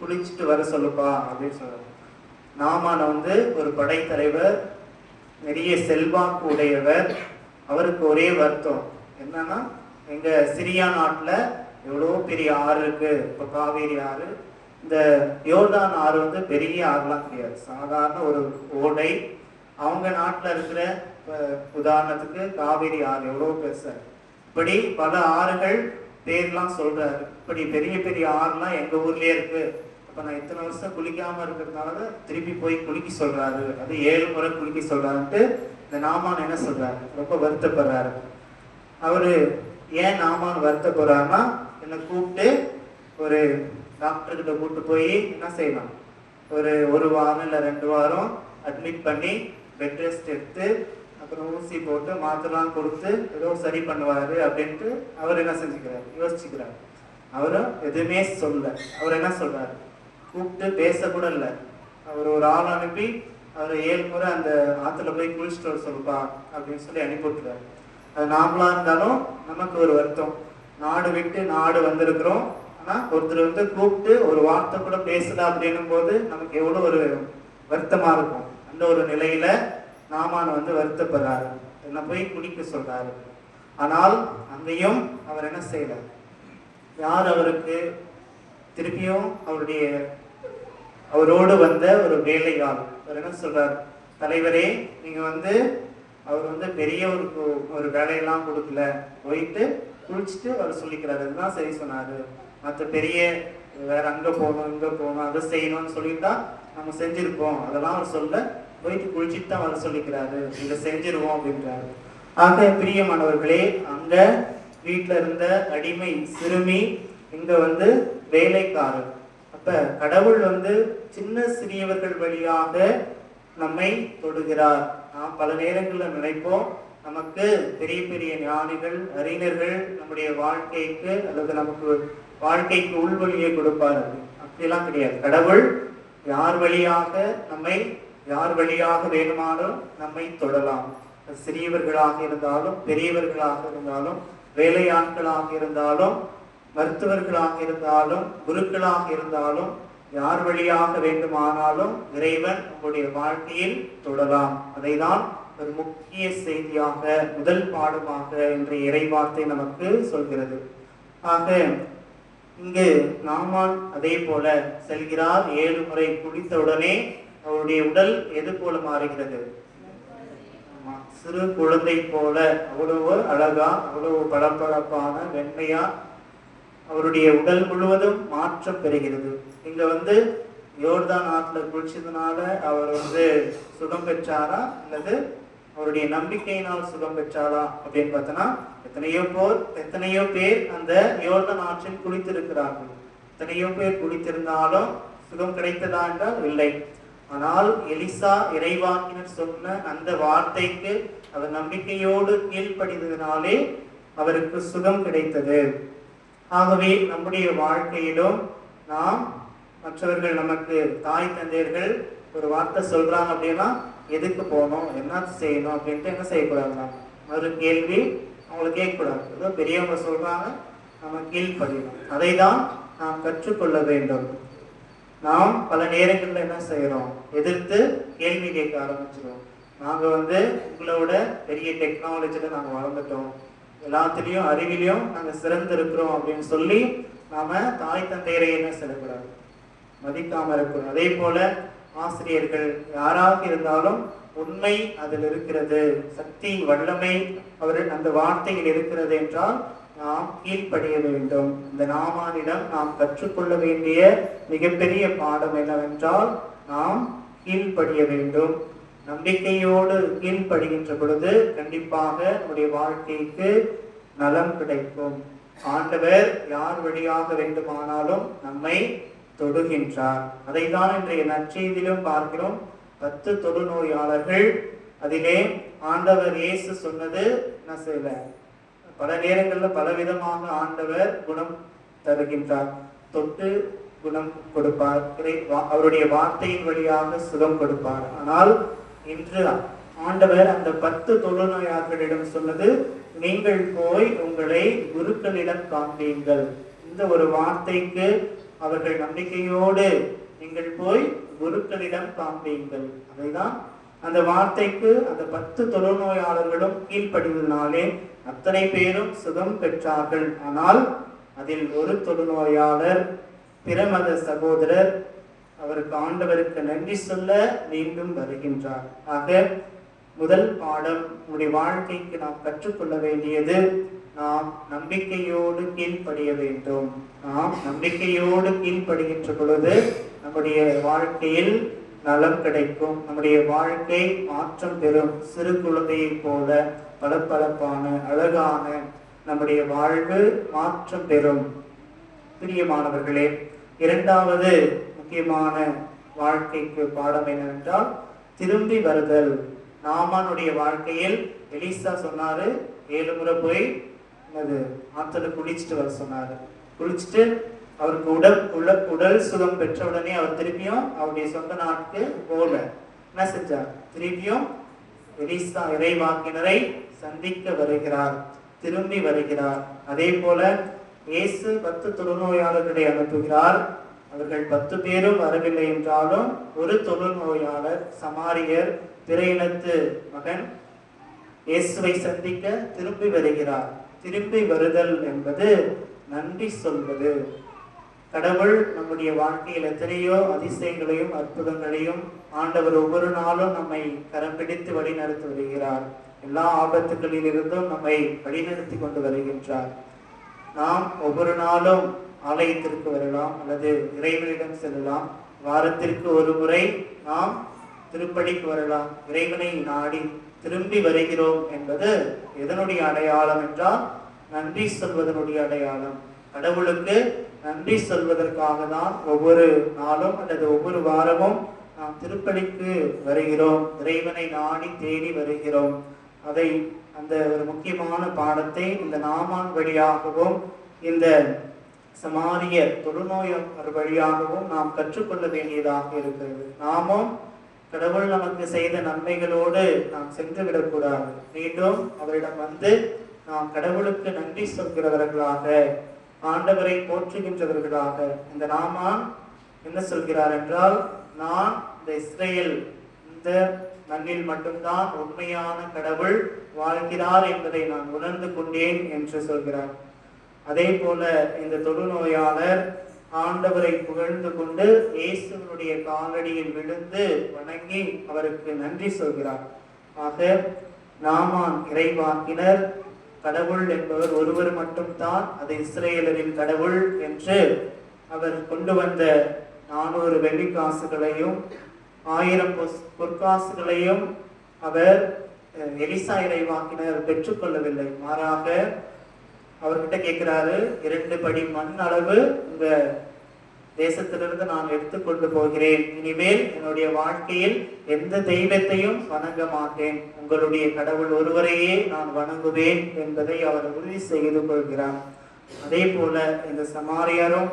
குளிச்சுட்டு வர சொல்லுப்பா அப்படின்னு சொல்றாரு. நாமான வந்து ஒரு படைத்தலைவர், நிறைய செல்வாக்கு உடையவர். அவருக்கு ஒரே வருத்தம் என்னன்னா, எங்க சிரியா நாட்டுல எவ்வளோ பெரிய ஆறு இருக்கு. இப்ப காவேரி ஆறு, இந்த யோர்தான் ஆறு வந்து பெரிய ஆறுலாம் கிடையாது, சாதாரண ஒரு ஓடை. அவங்க நாட்டுல இருக்கிற உதாரணத்துக்கு காவேரி ஆறு எவ்வளவு பெருசா. இப்படி பல ஆறுகள் பேர்லாம் சொல்றாரு. இப்படி பெரிய பெரிய ஆறுலாம் எங்க ஊர்லயே இருக்கு. அப்ப நான் இத்தனை வருஷம் குளிக்காம இருக்கிறதுனால திருப்பி போய் குளிக்க சொல்றாரு. அது 7 முறை குளிக்க சொல்றாருன்ட்டு இந்த நாமான் என்ன சொல்றாரு? ரொம்ப வருத்தப்படுறாரு. அவரு ஏன் நாமான் வருத்தப்படுறாருன்னா, என்னை கூப்பிட்டு ஒரு டாக்டர்கிட்ட கூப்பிட்டு போய் என்ன செய்யலாம், ஒரு வாரம் இல்லை 2 வாரம் அட்மிட் பண்ணி பெட் ரெஸ்ட் எடுத்து அப்புறம் ஊசி போட்டு மாத்திரலாம் கொடுத்து ஏதோ சரி பண்ணுவாரு அப்படின்ட்டு அவர் என்ன செஞ்சுக்கிறாரு? யோசிச்சுக்கிறாரு. அவரும் எதுவுமே சொல்ல. அவர் என்ன சொல்றாரு? கூப்பிட்டு பேசக்கூட இல்லை. அவர் ஒரு ஆள் அனுப்பி அவர் 7 முறை அந்த ஆத்துல போய் குளிச்சுட்டு வர சொல்லுப்பா அப்படின்னு சொல்லி அனுப்பிவிட்டுறாரு. அது நாமளா இருந்தாலும் நமக்கு ஒரு வருத்தம். நாடு விட்டு நாடு வந்திருக்கிறோம், ஆனா ஒருத்தர் வந்து கூப்பிட்டு ஒரு வார்த்தை கூட பேசல அப்படின்னும் போது நமக்கு எவ்வளவு ஒரு வருத்தமா இருக்கும். அந்த ஒரு நிலையில நாமான் வந்து வருத்தப்படுறாரு. என்ன போய் குளிக்க சொல்றாரு. ஆனால் அங்கேயும் அவர் என்ன செய்யல. யார் அவருக்கு திருப்பியும் அவரோடு வந்த ஒரு வேலையாள் அவர் என்ன சொல்றாரு? தலைவரே, நீங்க வந்து அவர் வந்து பெரிய ஒரு வேலையெல்லாம் கொடுக்கல, போயிட்டு குளிச்சுட்டு அவர் சொல்லிக்கிறாரு. அதுதான் சரி சொன்னாரு. மற்ற பெரிய வேற அங்க போகணும் இங்க போகணும் அதை செய்யணும்னு சொல்லிட்டா நம்ம செஞ்சிருப்போம். அதெல்லாம் அவர் சொல்ல, போயிட்டு குளிச்சுட்டு தான் வர சொல்லிக்கிறாரு, இதை செஞ்சிருவோம் அப்படின்றாரு. ஆக பிரியமானவர்களே, அங்க வீட்டில் இருந்த அடிமை சிறுமி இங்க வேலைக்காரர். அப்ப கடவுள் சின்ன சிறியவர்கள் வழியாக நம்மை தொடுகிறார். நாம் பல நேரங்களில் நினைப்போம், நமக்கு பெரிய பெரிய ஞானிகள் அறிஞர்கள் நம்முடைய வாழ்க்கைக்கு அல்லது நமக்கு வாழ்க்கைக்கு உள்வழியை கொடுப்பார். அப்படியெல்லாம் கிடையாது. கடவுள் யார் வழியாக வேணுமானாலும் நம்மை தொடலாம். சிறியவர்களாக இருந்தாலும் பெரியவர்களாக இருந்தாலும் வேலையாட்களாக இருந்தாலும் மருத்துவர்களாக இருந்தாலும் குருக்களாக இருந்தாலும் யார் வழியாக வேண்டுமானாலும் இறைவன் உங்களுடைய வாழ்க்கையில் தொடலாம். அதைதான் ஒரு முக்கிய செய்தியாக முதல் பாடமாக இன்றைய இறைவார்த்தை நமக்கு சொல்கிறது. ஆக இங்கு நாமான் அதே போல செல்கிறார். 7 முறை குளித்தவுடனே அவருடைய உடல் எது போல மாறுகிறது? சிறு குழந்தை போல அவ்வளவு அழகா, அவ்வளவு பளபளப்பான வெண்மையா அவருடைய உடல் முழுவதும் மாற்றம் பெறுகிறது. இங்க யோர்தான் ஆற்றுல குளிச்சதுனால அவர் சுகம் பெற்றாரா அல்லது அவருடைய நம்பிக்கையினால் சுகம் பெற்றாரா அப்படின்னு பார்த்தோன்னா, எத்தனையோ பேர் அந்த யோர்தான் ஆற்றில் குளித்திருக்கிறார்கள். எத்தனையோ பேர் குளித்திருந்தாலும் சுகம் கிடைத்ததா என்றால் இல்லை. ஆனால் எலிசா இறைவாக்கினர் சொன்ன அந்த வார்த்தைக்கு அவர் நம்பிக்கையோடு கீழ்ப்படிந்ததினாலே அவருக்கு சுகம் கிடைத்தது. ஆகவே நம்முடைய வாழ்க்கையிலும் நாம் மற்றவர்கள் நமக்கு தாய் தந்தையர்கள் ஒரு வார்த்தை சொல்றாங்க அப்படின்னா எதுக்கு போகணும், என்ன செய்யணும் அப்படின்ட்டு என்ன செய்யக்கூடாது, ஒரு கேள்வி அவங்களுக்கு கேட்கக்கூடாது. ஏதோ பெரியவங்க சொல்றாங்க, நம்ம கீழ்ப்படியணும். அதை தான் நாம் கற்றுக்கொள்ள வேண்டும். நாம் பல நேரங்களில் என்ன செய்யறோம், எதிர்த்து கேள்வி கேட்க ஆரம்பிச்சிடும். நாங்க உங்களோட பெரிய டெக்னாலஜியில நாங்க வளர்ந்துட்டோம், எல்லாத்துலேயும் அறிவிலையும் நாங்கள் சிறந்திருக்கிறோம் அப்படின்னு சொல்லி நாம தாய் தந்தையரை என்ன செய்யக்கூடாது, மதிக்காம இருக்கிறோம். அதே போல ஆசிரியர்கள் யாராக இருந்தாலும் உண்மை அதில் இருக்கிறது, சக்தி வல்லமை அந்த வார்த்தையில் இருக்கிறது என்றால் நாம் கீழ்ப்படிய வேண்டும். இந்த நாமானிடம் நாம் கற்றுக்கொள்ள வேண்டிய மிகப்பெரிய பாடம் என்னவென்றால் நாம் கீழ்ப்படிய வேண்டும். நம்பிக்கையோடு கீழ்ப்படுகின்ற பொழுது கண்டிப்பாக நம்முடைய வாழ்க்கைக்கு நலம் கிடைக்கும். ஆண்டவர் யார் வழியாக வேண்டுமானாலும் நம்மை தொடுகின்றார். அதைதான் இன்றைய நற்செய்தியிலும் பார்க்கிறோம். 10 தொழுநோயாளர்கள், அதிலே ஆண்டவர் இயேசு சொன்னது என்ன செய்யல, பல நேரங்களில் பலவிதமாக ஆண்டவர் குணம் தருகின்றார். தொட்டு குணம் கொடுப்பார், அவருடைய வார்த்தையின் வழியாக சுகம் கொடுப்பார். ஆனால் இன்று ஆண்டவர் அந்த 10 தொழுநோயாளர்களிடம் சொன்னது, நீங்கள் போய் உங்களை குருக்களிடம் காண்பீங்கள். இந்த ஒரு வார்த்தைக்கு அவர்கள் நம்பிக்கையோடு நீங்கள் போய் குருக்களிடம் காண்பீங்கள். அதைதான் அந்த வார்த்தைக்கு அந்த 10 தொழுநோயாளர்களும் கீழ்ப்படிவதனாலே அத்தனை பேரும் சுகம் பெற்றார்கள். ஆனால் அதில் ஒரு தொழுநோயாளர் பிரமத சகோதரர் அவருக்கு ஆண்டவருக்கு நன்றி சொல்ல மீண்டும் வருகின்றார். ஆக முதல் பாடம் நம்முடைய வாழ்க்கைக்கு நாம் கற்றுக்கொள்ள வேண்டியது, நாம் நம்பிக்கையோடு கீழ்ப்படிய வேண்டும். நாம் நம்பிக்கையோடு கீழ்ப்படுகின்ற பொழுது நம்முடைய வாழ்க்கையில் நலம் கிடைக்கும், நம்முடைய வாழ்க்கை மாற்றம் பெறும். சிறு குழந்தையை போல பளபளப்பான அழகான நம்முடைய வாழ்வு மாற்றம் பெறும். பிரியமானவர்களே, இரண்டாவது முக்கியமான வாழ்க்கைக்கு பாடம் என்னவென்றால் திரும்பி வருதல். நாமானுடைய வாழ்க்கையில் எலிசா சொன்னாரு, 7 முறை போய் ஆத்துல குளிச்சுட்டு வர சொன்னாரு. குளிச்சுட்டு அவருக்கு உடல் சுகம் பெற்ற உடனே அவர் திரும்பியும் அவருடைய சொந்த நாட்டுக்கு போல என்ன செஞ்சார், திரும்பியும் எலிசா இறைவாக்கினரை சந்திக்க வருகிறார், திரும்பி வருகிறார். அதே போல இயேசு 10 தொழுநோயாளர்களை அனுப்புகிறார். அவர்கள் 10 பேரும் வரவில்லை என்றாலும் ஒரு தொழுநோயாளர் சமாரியர் பிற இனத்து மகன் இயேசுவை சந்திக்க திரும்பி வருகிறார். திரும்பி வருதல் என்பது நன்றி சொல்வது. கடவுள் நம்முடைய வாழ்க்கையில் எத்தனையோ அதிசயங்களையும் அற்புதங்களையும் ஆண்டவர் ஒவ்வொரு நாளும் நம்மை கரம் பிடித்து வழிநடத்தி வருகிறார். எல்லா ஆபத்துகளில் இருந்தும் நம்மை வழிநடத்தி கொண்டு வருகின்றார். நாம் ஒவ்வொரு நாளும் ஆலயத்திற்கு வரலாம் அல்லது இறைவனிடம் செல்லலாம். வாரத்திற்கு ஒரு முறை நாம் திருப்பலிக்கு வரலாம், இறைவனை நாடி திரும்பி வருகிறோம் என்பது எதனுடைய அடையாளம் என்றால் நன்றி சொல்வதனுடைய அடையாளம். கடவுளுக்கு நன்றி சொல்வதற்காக தான் ஒவ்வொரு நாளும் அல்லது ஒவ்வொரு வாரமும் நாம் திருப்பலிக்கு வருகிறோம், இறைவனை நாடி தேடி வருகிறோம். அதை அந்த ஒரு முக்கியமான பாடத்தை இந்த நாமான் வழியாகவும் இந்த சமாரியர் தொழுநோயர் வழியாகவும் நாம் கற்றுக்கொள்ள வேண்டியதாக இருக்கிறது. நாமும் கடவுள் நமக்கு செய்த நன்மைகளோடு நாம் சென்று விடக்கூடாது. மீண்டும் அவரிடம் வந்து நாம் கடவுளுக்கு நன்றி சொல்கிறவர்களாக, ஆண்டவரை போற்றுகின்றவர்களாக. இந்த நாமான் என்ன சொல்கிறார் என்றால், நான் இந்த இஸ்ரேல் இந்த மண்ணில் மட்டும்தான் உண்மையான கடவுள் வாழ்கிறார் என்பதை நான் உணர்ந்து கொண்டேன் என்று சொல்கிறார். அதே போல இந்த தொழுநோயாளர் ஆண்டவரை புகழ்ந்து கொண்டு இயேசுவினுடைய காலடியில் விழுந்து வணங்கி அவருக்கு நன்றி சொல்கிறார். ஆக நாமான் இறைவாக்கினர் கடவுள் என்பவர் ஒருவர் மட்டும்தான், அது இஸ்ரேலரின் கடவுள் என்று அவர் கொண்டு வந்த 400 வெள்ளிக்காசுகளையும் 1000 பொற்காசுகளையும் அவர் எலிசா இறைவாக்கினர் பெற்றுக்கொள்ளவில்லை. மாறாக அவர்கிட்ட கேட்கிறாரு, 2 படி மண் அளவு உங்க தேசத்திலிருந்து நான் எடுத்துக்கொண்டு போகிறேன், இனிமேல் என்னுடைய வாழ்க்கையில் எந்த தெய்வத்தையும் வணங்க மாட்டேன், உங்களுடைய கடவுள் ஒருவரையே நான் வணங்குவேன் என்பதை அவர் உறுதி செய்து கொள்கிறார். அதே போல இந்த சமாரியரும்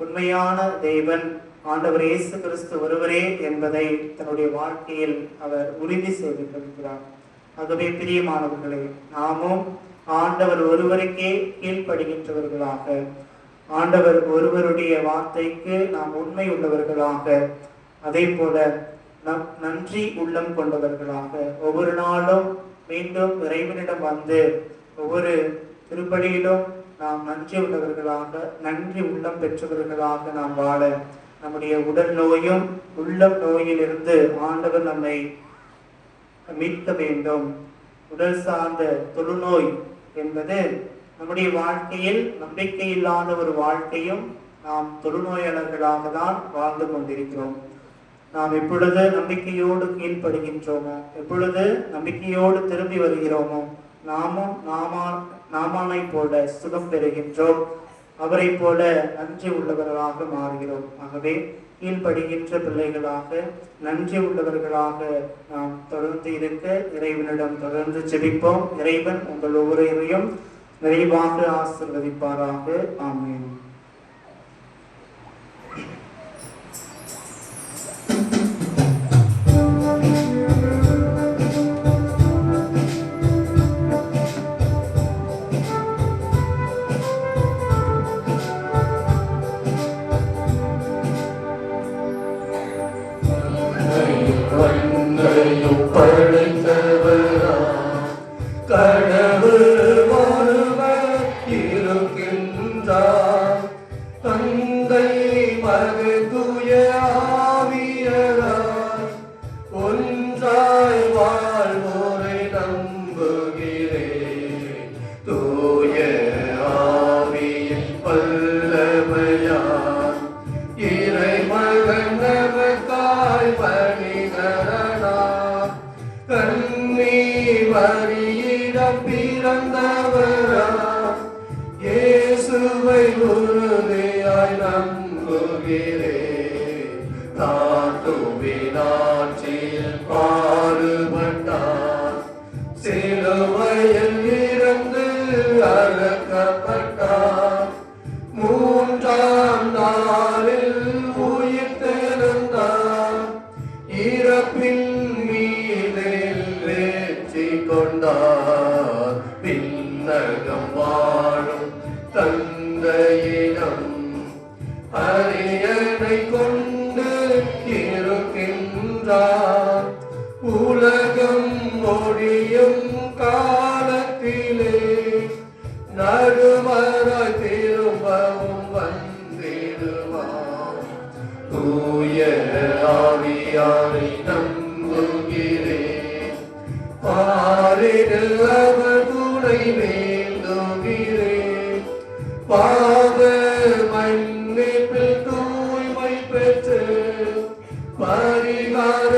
உண்மையான தேவன் ஆண்டவர் இயேசு கிறிஸ்து ஒருவரே என்பதை தன்னுடைய வாழ்க்கையில் அவர் உறுதி செய்து கொள்கிறார். ஆகவே பிரியமானவர்களே, நாமும் ஆண்டவர் ஒருவருக்கே கீழ்ப்படுகின்றவர்களாக, ஆண்டவர் ஒருவருடைய வார்த்தைக்கு நாம் உண்மை உள்ளவர்களாக, அதே போல நம் நன்றி உள்ளம் கொண்டவர்களாக, ஒவ்வொரு நாளும் மீண்டும் இறைவனிடம் வந்து ஒவ்வொரு திருப்பலியிலும் நாம் நன்றி உள்ளவர்களாக, நன்றி உள்ளம் பெற்றவர்களாக நாம் வாழ, நம்முடைய உடல் நோயும் உள்ளம் நோயிலிருந்து ஆண்டவர் நம்மை மீட்க வேண்டும். உடல் சார்ந்த தொழுநோய் என்பது நம்முடைய வாழ்க்கையில் நம்பிக்கை இல்லாத ஒரு வாழ்க்கையும் நாம் தொழுநோயாளர்களாக தான் வாழ்ந்து கொண்டிருக்கிறோம். நாம் எப்பொழுது நம்பிக்கையோடு கீழ்ப்படுகின்றோமோ, எப்பொழுது நம்பிக்கையோடு திரும்பி வருகிறோமோ, நாமும் நாமானை போல சுகம் பெறுகின்றோம், அவரை போல நன்றி உள்ளவர்களாக மாறுகிறோம். ஆகவே கீழ்ப்படுகின்ற பிள்ளைகளாக, நன்றி உள்ளவர்களாக நாம் தொடர்ந்து இருக்க இறைவனிடம் தொடர்ந்து ஜெபிப்போம். இறைவன் உங்கள் ஒவ்வொருவரையும் நிறைவாக ஆசீர்வதிப்பாராக. ஆமென். வந்தையும் படைத்தவரா கடவுள் ஒருவர் இருக்கின்றார், தந்தை மகன் தூய ஆவியராய் ஒன்றாய் வாழ்வோரை நம்புகிறேன். தூய ஆவியின் வல்லமையால் இறைமகன் நமக்காய் பணிகரனார், கன்னி மரியிடம் பிறந்தவராம் இயேசுவை உறுதியாய் நம்புகிறேன். தாத்துவினாட்சியில் பாடுபட்டார், சிலுவையில் இருந்து அடக்கப்பட்டார், 3ஆம் நாளில் உயிர்த்தெழுந்தார், இறப்பின் மீதில் வெற்றி கொண்டார். விண்ணகம் வாழும் தந்தையிடம் அரியணை கொண்டு இருக்கின்றார், உலகம் முடியும் காலத்திலே நடுவராய் திரும்பவும் வந்திடுவார். தூய ஆவியாரை நம்புகிறேன், பாரினில் அவர் துணை வேண்டுகிறேன். பாவ மன்னிப்பில் தூய்மை பெற்று பரிகார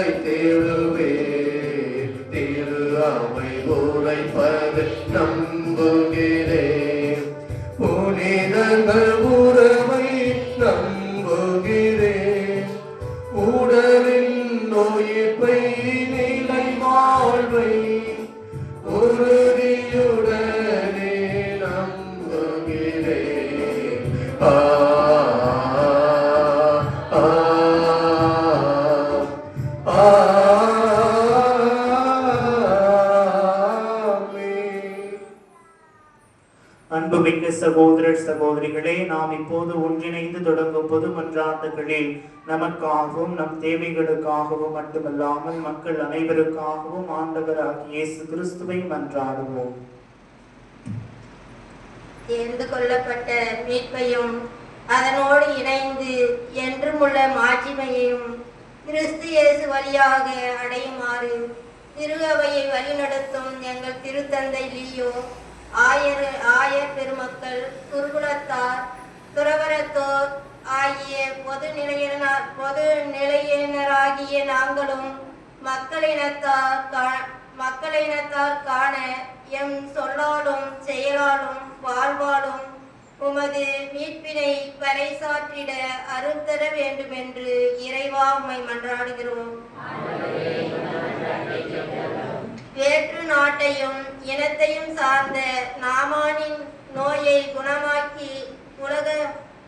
கடவுளை தேடுவே திரு அவை உரைப்பது நம்புகிறேன் புனிதங்கள் உறவை நம்புகிறேன் உடலின் நோயிப்பை நிலை வாழ்வை உறுதியுடனே நம்புகிறேன் அன்புமிக்க சகோதரர் சகோதரிகளே, நாம் இப்போது ஒன்றிணைந்து தொடங்கும் பொது மன்றாட்டுகளில் நமக்காகவும் நம் தேவைகளுக்காகவும் மட்டுமல்லாமல் மக்கள் அனைவருக்காகவும் ஆண்டவராகிய இயேசு கிறிஸ்துவை மன்றாடுவோம். தேர்ந்து கொள்ளப்பட்ட மீட்பையும் அதனோடு இணைந்து என்றுமுள்ள மாட்சிமையையும் கிறிஸ்து இயேசு வழியாக அடையுமாறு திரு அவையை வழிநடத்தும் எங்கள் திருத்தந்தை லியோ, ஆயர் பெருமக்கள், குருகுலத்தார், துறவரத்தோர் ஆகிய பொது நிலையினராகிய நாங்களும் மக்களினத்தார் காண எம் சொல்லாலும் செயலாலும் வாழ்வாலும் உமது மீட்பினை பறைசாற்றிட அருள் தர வேண்டும் என்று இறைவா உம்மை மன்றாடுகிறோம். வேற்று நாட்டையும் இனத்தையும் சார்ந்த நாமானின் நோயை குணமாக்கி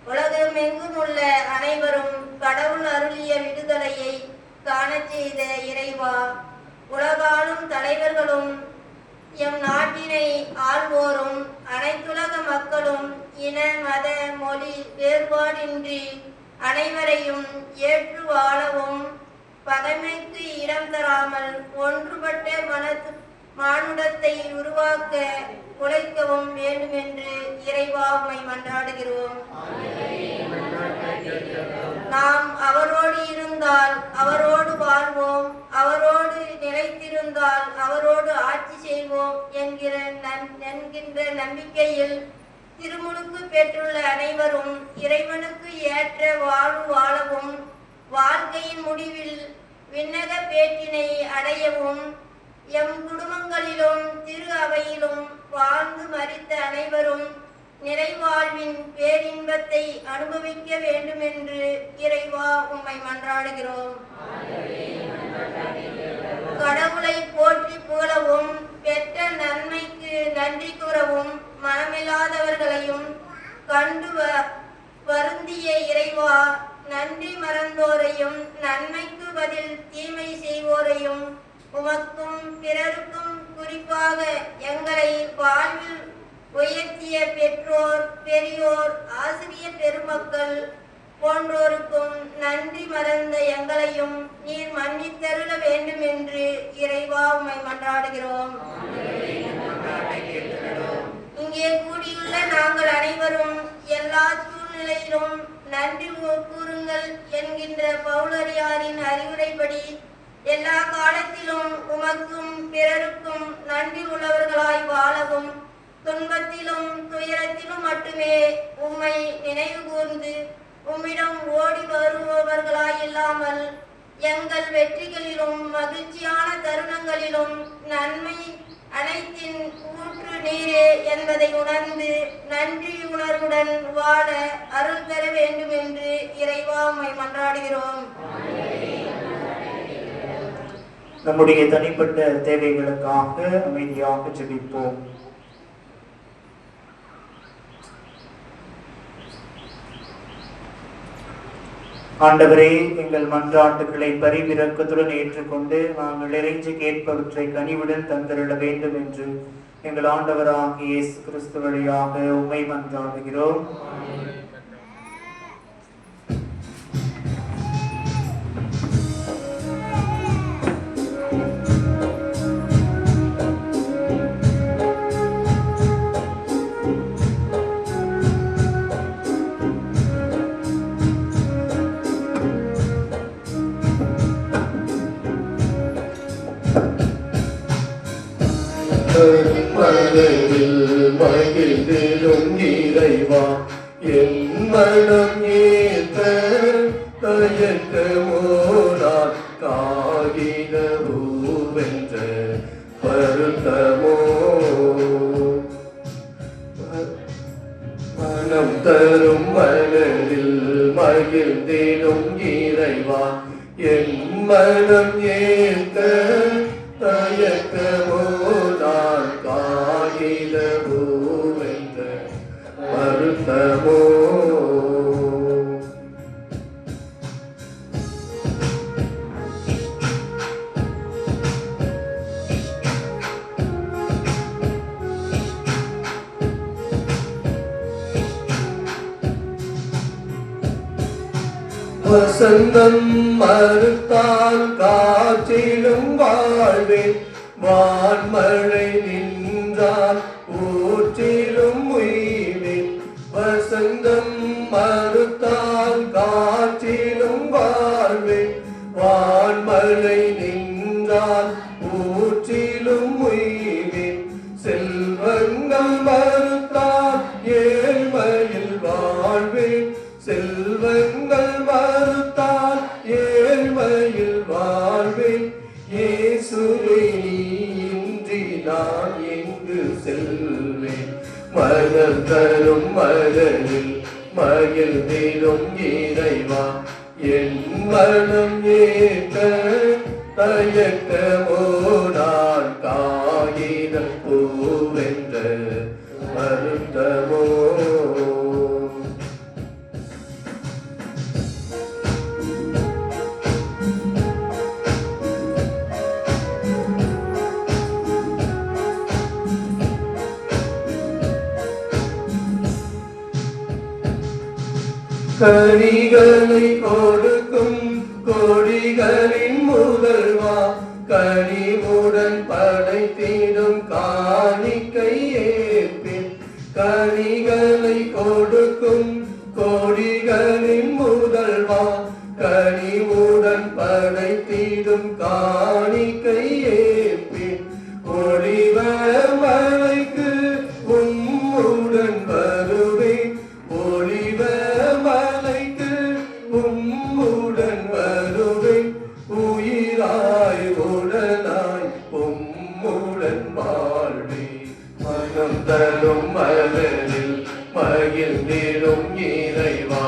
உலகமெங்கும் உள்ள அனைவரும் கடவுள் அருளிய விடுதலையை காண செய்த இறைவா, உலகாளும் தலைவர்களும் எம் நாட்டினை ஆள்வோரும் அனைத்துலக மக்களும் இன மத மொழி வேறுபாடின்றி அனைவரையும் ஏற்று வாழவும் பகைமைக்கு இடம் தராமல் ஒன்றுபட்ட மானுடத்தை உருவாக்க உழைக்கவும் வேண்டும் என்று இறைவா உம்மை மன்றாடுகிறோம். நாம் அவரோடு இருந்தால் அவரோடு வாழ்வோம், அவரோடு நிலைத்திருந்தால் அவரோடு ஆட்சி செய்வோம் என்கின்ற நம்பிக்கையில் திருமுழுக்கு பெற்றுள்ள அனைவரும் இறைவனுக்கு ஏற்ற வாழ்வு வாழவும் வாழ்க்கையின் முடிவில் விண்ணக பேற்றினை அடையவும் எம் குடும்பங்களிலும் திரு அவையிலும் வாழ்ந்து மரித்த அனைவரும் நிறைவாழ்வின் பேரின்பத்தை அனுபவிக்க வேண்டும் என்று இறைவா உம்மை மன்றாடுகிறோம். கடவுளை போற்றி புகழவும் பெற்ற நன்மைக்கு நன்றி கூறவும் மனமில்லாதவர்களையும் கண்டு வருந்திய இறைவா, நன்றி மறந்தோரையும் நன்மைக்கு பதில் தீமை செய்வோரையும் உமக்கும் பிறருக்கும் குறிப்பாக எங்களை வாழ்வில் உயர்த்திய பெற்றோர், பெரியோர், ஆசிரியர் பெருமக்கள் போன்றோருக்கும் நன்றி மறந்த எங்களையும் நீர் மன்னித்தருள வேண்டும் என்று இறைவா உம்மை மன்றாடுகிறோம். இங்கே கூடியுள்ள நாங்கள் அனைவரும் எல்லா சூழ்நிலையிலும் நன்றி கூறுங்கள் என்கின்ற பவுலடியாரின் அறிவுரைப்படி எல்லா காலத்திலும் உமக்கும் பிறருக்கும் நன்றி உள்ளவர்களாய் வாழவும் துன்பத்திலும் துயரத்திலும் மட்டுமே உம்மை நினைவு கூர்ந்து உம்மிடம் ஓடி வருபவர்களாய் இல்லாமல் எங்கள் வெற்றிகளிலும் மகிழ்ச்சியான தருணங்களிலும் நன்மை அனைத்தின் ஊற்று நீரே என்பதை உணர்ந்து நன்றி உணர்வுடன் வாழ அருள் பெற வேண்டும் என்று இறைவா உம்மை மன்றாடுகிறோம். நம்முடைய தனிப்பட்ட தேவைகளுக்காக அமைதியாக ஜெபிப்போம். ஆண்டவரே, எங்கள் மன்றாட்டுகளை பரிவிரக்கத்துடன் ஏற்றுக்கொண்டு நாங்கள் இறைஞ்சி கேட்பவற்றை கனிவுடன் தந்தருள வேண்டும் என்று எங்கள் ஆண்டவராகிய இயேசு கிறிஸ்து வழியாக உம்மை மன்றாடுகிறோம். மனதில் மகிழ்ந்திடும் இறைவா, என் மனம் ஏற்ற தயக்கமோ நான் காகின்றேன். மகிழ்ந்திடும் இறைவா என் மனம் ஏற்க தயக்கமோ நான் காகித பூவென்ற வருத்தமோ வசந்தம் மறுத்தால் காற்றிலும் வாழ்வேன் வான்மழை நின்றால் ஊற்றிலும் உய்வேன் வசந்தம் மறுத்தால் காற்றிலும் வாழ்வேன் வான்மழை நின்றால் ஊற்றிலும் உய்வேன் செல்வங்கள் மறுத்தால் ஏழ்மையில் வாழ்வேன் செல்வங்கள் மறுத்தால் ஏழ்மையில் வாழ்வேன் இயேசுவே இன்றி நான் எங்கு செல்வேன் மலர் தரும் மலரில் மகிழ்ந்திடும் இறைவா என் மனம் ஏற்க தயக்கமோ நான் காகித பூவென்ற வருத்தமோ கனிகளை கொடுக்கும் கொடிகளின் முதல்வா கனிவுடன் படைத்திடும் காணிக்கை ஏற்பின் கனிகளை கொடுக்கும் கொடிகளின் முதல்வா கனிவுடன் படைத்திடும் காணிக்கை ஏற்பின் ஒளிவ மலைக்கு உம்முடன் வருவேன் ஒளிவ மலைக்கு உம்முடன் வருவேன் உயிராய் உடலாய் உம்முடன் வாழ்வேன் மனம் தரும் மலரில் மகிழ்ந்திடும் இறைவா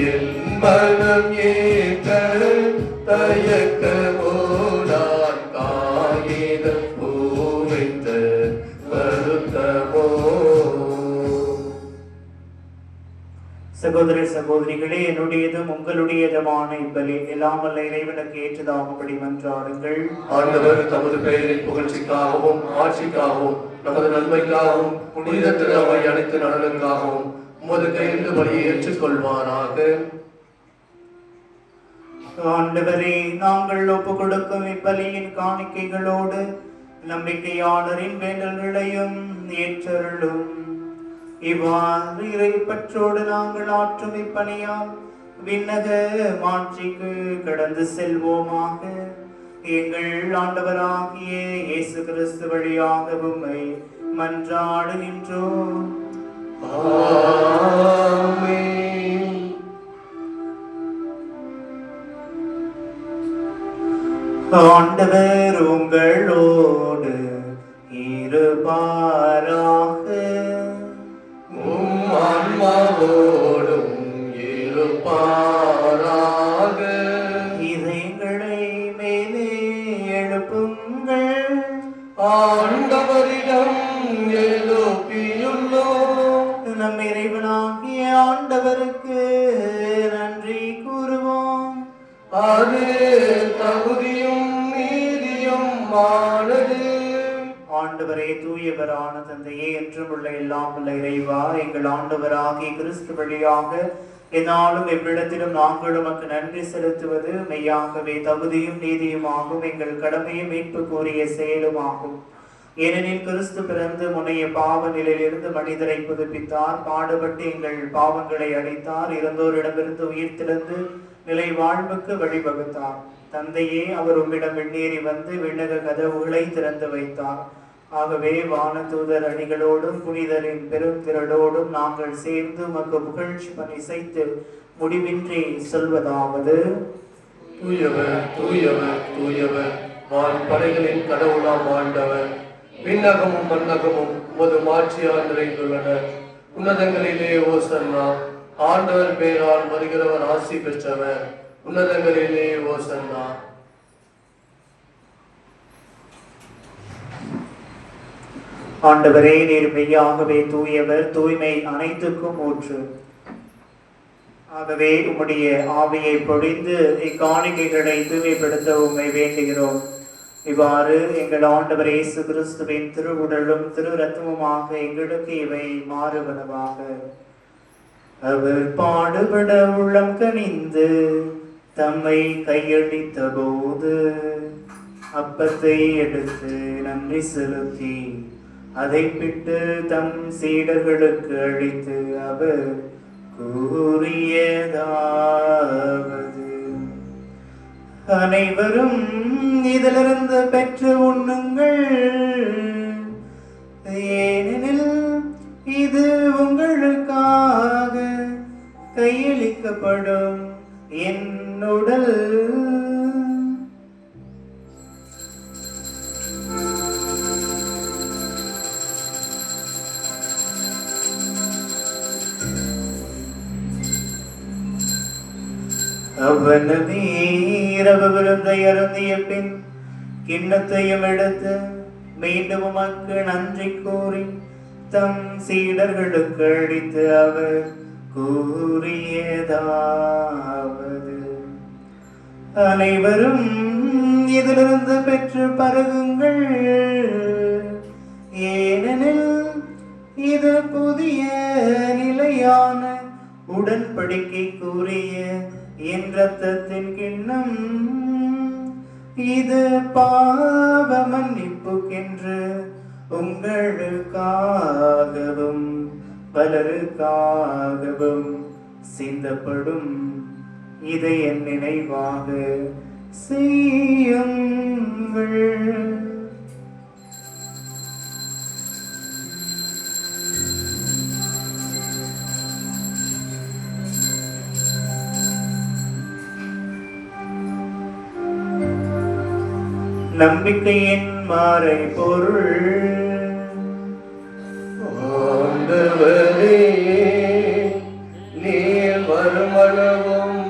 என் மனம் ஏற்க தயக்கமோ நான் காகித பூவென்ற வருத்தமோ. சகோதர சகோதரிகளே, என்னுடையதும் உங்களுடையதுமான இப்பலி எல்லாம் வல்ல இறைவனுக்கு ஏற்றதாகும்படி மன்றாடுங்கள். ஆண்டவர் தமது பெயரின் புகழ்ச்சிக்காகவும் ஆட்சிக்காகவும் நமது நன்மைக்காகவும் புனித திருவை அனைத்து நலனுக்காகவும் உமது கையிலிருந்து பலியை ஏற்றுக்கொள்வாராக. ஆண்டவரே, நாங்கள் ஒப்புக் கொடுக்கும் இப்பலியின் காணிக்கைகளோடு நம்பிக்கையாளரின் வேண்டல்களையும் ஏற்றருளும். இவ்வாறு இறைப்பற்றோடு நாங்கள் ஆற்றும் இப்பணியால் விண்ணக மாட்சிக்கு கடந்து செல்வோமாக. எங்கள் ஆண்டவராகிய இயேசு கிறிஸ்து வழியாக உம்மை மன்றாடுகின்றோம். ஆமென். ஆண்டவர் உங்களோடு இருப்பாராக. உம் ஆன்மாவோடும் இருப்பாராக. இதயங்களை மேலே எழுப்புங்கள். ஆண்டவரிடம் எழுப்பியுள்ளோம். நம் இறைவனாகிய ஆண்டவருக்கு நன்றி கூறுவோம். அது தகுதியும் நீதியும் ஆனது. ஆண்டவரே, தூயவரான தந்தையே, என்றும் உள்ள எல்லாம் உள்ள இறைவா, எங்கள் ஆண்டவராகிய கிறிஸ்து வழியாக என்னாலும் எவ்விடத்திலும் நாங்கள் உமக்கு நன்றி செலுத்துவது மெய்யாகவே தகுதியும் நீதியுமாகும், எங்கள் கடமையும் மீட்பு கூறிய செயலுமாகும். ஏனெனில் கிறிஸ்து பிறந்து முன்னைய பாவ நிலையிலிருந்து மனிதரை புதுப்பித்தார், பாடுபட்டு எங்கள் பாவங்களை அழித்தார், இறந்தோரிடமிருந்து உயிர் திறந்து நிலை வாழ்வுக்கு வழிவகுத்தார். தந்தையே, அவர் உம்மிடம் விண்ணேறி வந்து விண்ணக கதவுகளை திறந்து வைத்தார். ஆகவே வானதூதர் அணிகளோடும் புனிதரின் பெரும் திரளோடும் நாங்கள் சேர்ந்து உமக்கு புகழ்ச்சி பணிசைத்து முடிவின்றி சொல்வதாவது: தூயவர் தூயவர் தூயவர், வான் படைகளின் கடவுளாம் ஆண்டவர். விண்ணகமும் மண்ணகமும் உமது மாட்சியால் நிறைந்துள்ளன. உன்னதங்களிலே ஓசன்னா. ஆண்டவர் பெயரால் வருகிறவர் ஆசி பெற்றவர். உன்னதங்களிலே ஓசன்னா. ஆண்டவரே, நீர் மெய்யாகவே தூயவர், தூய்மை அனைத்துக்கும் ஊற்று. ஆகவே உம்முடைய ஆவியை பொழிந்து இக்காணிக்கைகளை தூய்மைப்படுத்த உம்மை வேண்டுகிறோம். இவ்வாறு எங்கள் ஆண்டவர் இயேசு கிறிஸ்துவின் திருவுடலும் திரு ரத்தமுமாக எங்களுக்கு இவை மாறுவனவாக. அவர் பாடுபட உள்ளம் கனிந்து தம்மை கையளித்த போது அப்பத்தை எடுத்து நன்றி செலுத்தி அதை பிட்டு தம் சீடர்களுக்கு அளித்து அவர் கூறியதாவது: அனைவரும் இதிலிருந்து பெற்று உண்ணுங்கள், ஏனெனில் இது உங்களுக்காக கையளிக்கப்படும் என் உடல். அவ்வளவே இரவு விருந்தை அருந்திய பின் கிண்ணத்தையும் எடுத்து மீண்டும் உமக்கு நன்றி கூறி தம் சீடர்களுக்கு அளித்து அவர் கூறியதாவது: அனைவரும் இதிலிருந்து பெற்று பருகுங்கள், ஏனெனில் இது புதிய நிலையான உடன்படிக்கைக்குரிய என் இரத்தத்தின் கிண்ணம். இது பாவ மன்னிப்புக்கென்று உங்களுக்காகவும் பலருக்காகவும் சிந்தப்படும். இதை என் நினைவாக செய்யுங்கள். நம்பிக்கையின் மாறை பொருள். ஆண்டவரே, நீர் வருமளவும்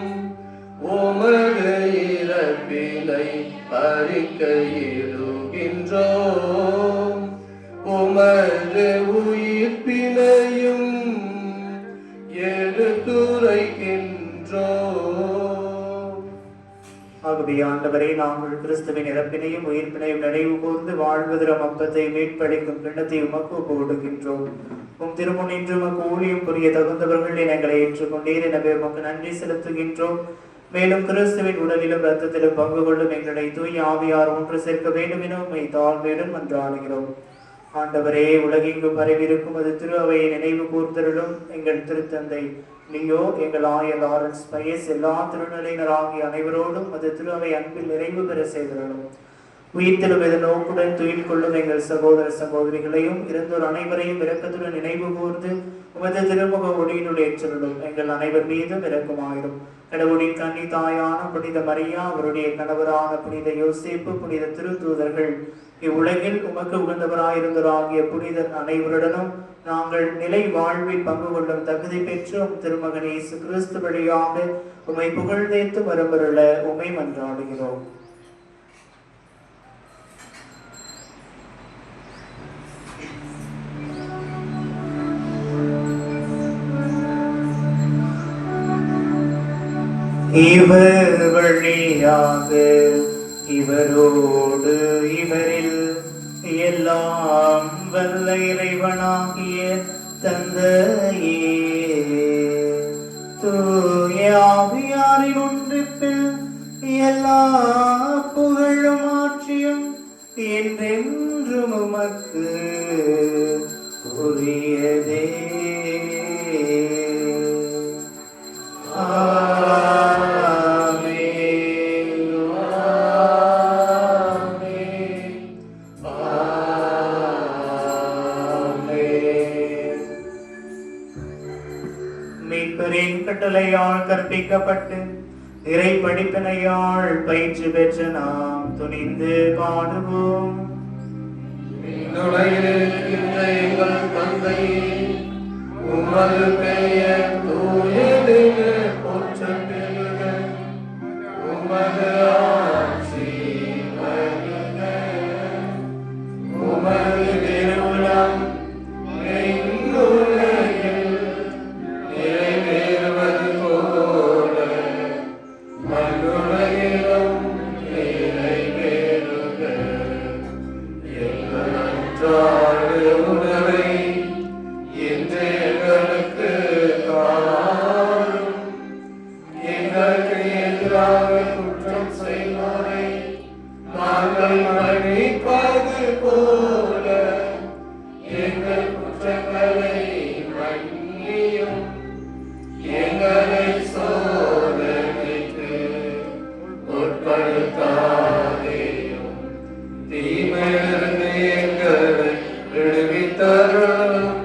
உமது இறப்பினை அறிக்கையிடுகின்றோம், உமது உயிர்ப்பினையும் எடுத்துரைக்கின்றோம். ஆகவே ஆண்டவரே, நாங்கள் கிறிஸ்துவின் இறப்பினையும் உயிர்ப்பினையும் நினைவு கூர்ந்து வாழ்வதிலும் அப்பத்தை மீட்பளிக்கும் கிண்ணத்தை உமக்கு ஒப்புக்கொடுக்கின்றோம். உம் திருமுன் இன்று உமக்கு ஊழியம் புரிய தகுந்தவர்கள் எங்களை ஏற்றுக்கொண்டீர். எனவே உமக்கு நன்றி செலுத்துகின்றோம். மேலும் கிறிஸ்துவின் உடலிலும் இரத்தத்திலும் பங்கு கொள்ளும் எங்களை தூய் ஆவியார் ஒன்று சேர்க்க வேண்டும் என உம்மை தாழ்மையுடன் மன்றாடுகிறோம். ஆண்டவரே, உலகெங்கும் பரவியிருக்கும் அது திரு அவையை நினைவு கூர்ந்தருளும். எங்கள் திருத்தந்தை லியோ, எங்கள் ஆயர் லாரன்ஸ் பயஸ், எல்லா திருநிலையினர் ஆகிய அனைவரோடும் அது திரு அவை அன்பில் நிறைவு பெற செய்தருளும். உயிர்த்தெழும் எது நோக்குடன் துயில் கொள்ளும் எங்கள் சகோதர சகோதரிகளையும் இறந்தோர் அனைவரையும் இரக்கத்துடன் நினைவு கூர்ந்து உமது திருமுக ஒளியினுள் ஏற்றருளும். எங்கள் அனைவர் மீதும் இரக்கமாயிரும். கடவுளின் கன்னி தாயான புனித மரியா, அவருடைய கணவரான புனித யோசேப்பு, புனித திருத்தூதர்கள், இவ்வுலகில் உமக்கு உகந்தவராயிருந்தோராகிய புனிதர் அனைவருடனும் நாங்கள் நிலை வாழ்வில் பங்கு கொள்ளும் தகுதி பெற்று திருமகன் இயேசு கிறிஸ்து வழியாக உம்மை புகழ்ந்தேத்து வரம்பெருள உம்மை மன்றாடுகிறோம். இவர் வழியாக இவரோடு இவரில் எல்லாம் வல்ல இறைவனாகிய தந்தையே, தூய ஆவியாரின் ஒன்றிப்பில் எல்லா புகழும் ஆட்சியும் என்றென்றும் உமக்கு உரியதே. கட்டளையால் கற்பிக்கப்பட்டு இறை படிப்பினையால் பயிற்சி பெற்று நாம் துணிந்து பாடுவோம். எங்கள் தந்தையே, உமது பெயர் தூய பெருக போற்றம் பெருக உமது ஆட்சி வருக உமது திருவுளம் விண்ணுலகில் நிறைவேறுவது போல மண்ணுலகிலும் நிறைவேறுக எங்கள் அன்றாட உணவை இன்று எங்களுக்கு தாரும் எங்களுக்கு எதிராக குற்றம் செய்வோரை நாங்கள் மன்னிப்பது போல எங்கள் குற்றங்களை மன்னியும் எங்களை சோதனைக்கு உட்படுத்தாதேயும் தீமையிலிருந்து எங்களை விடுவித்தருளும்.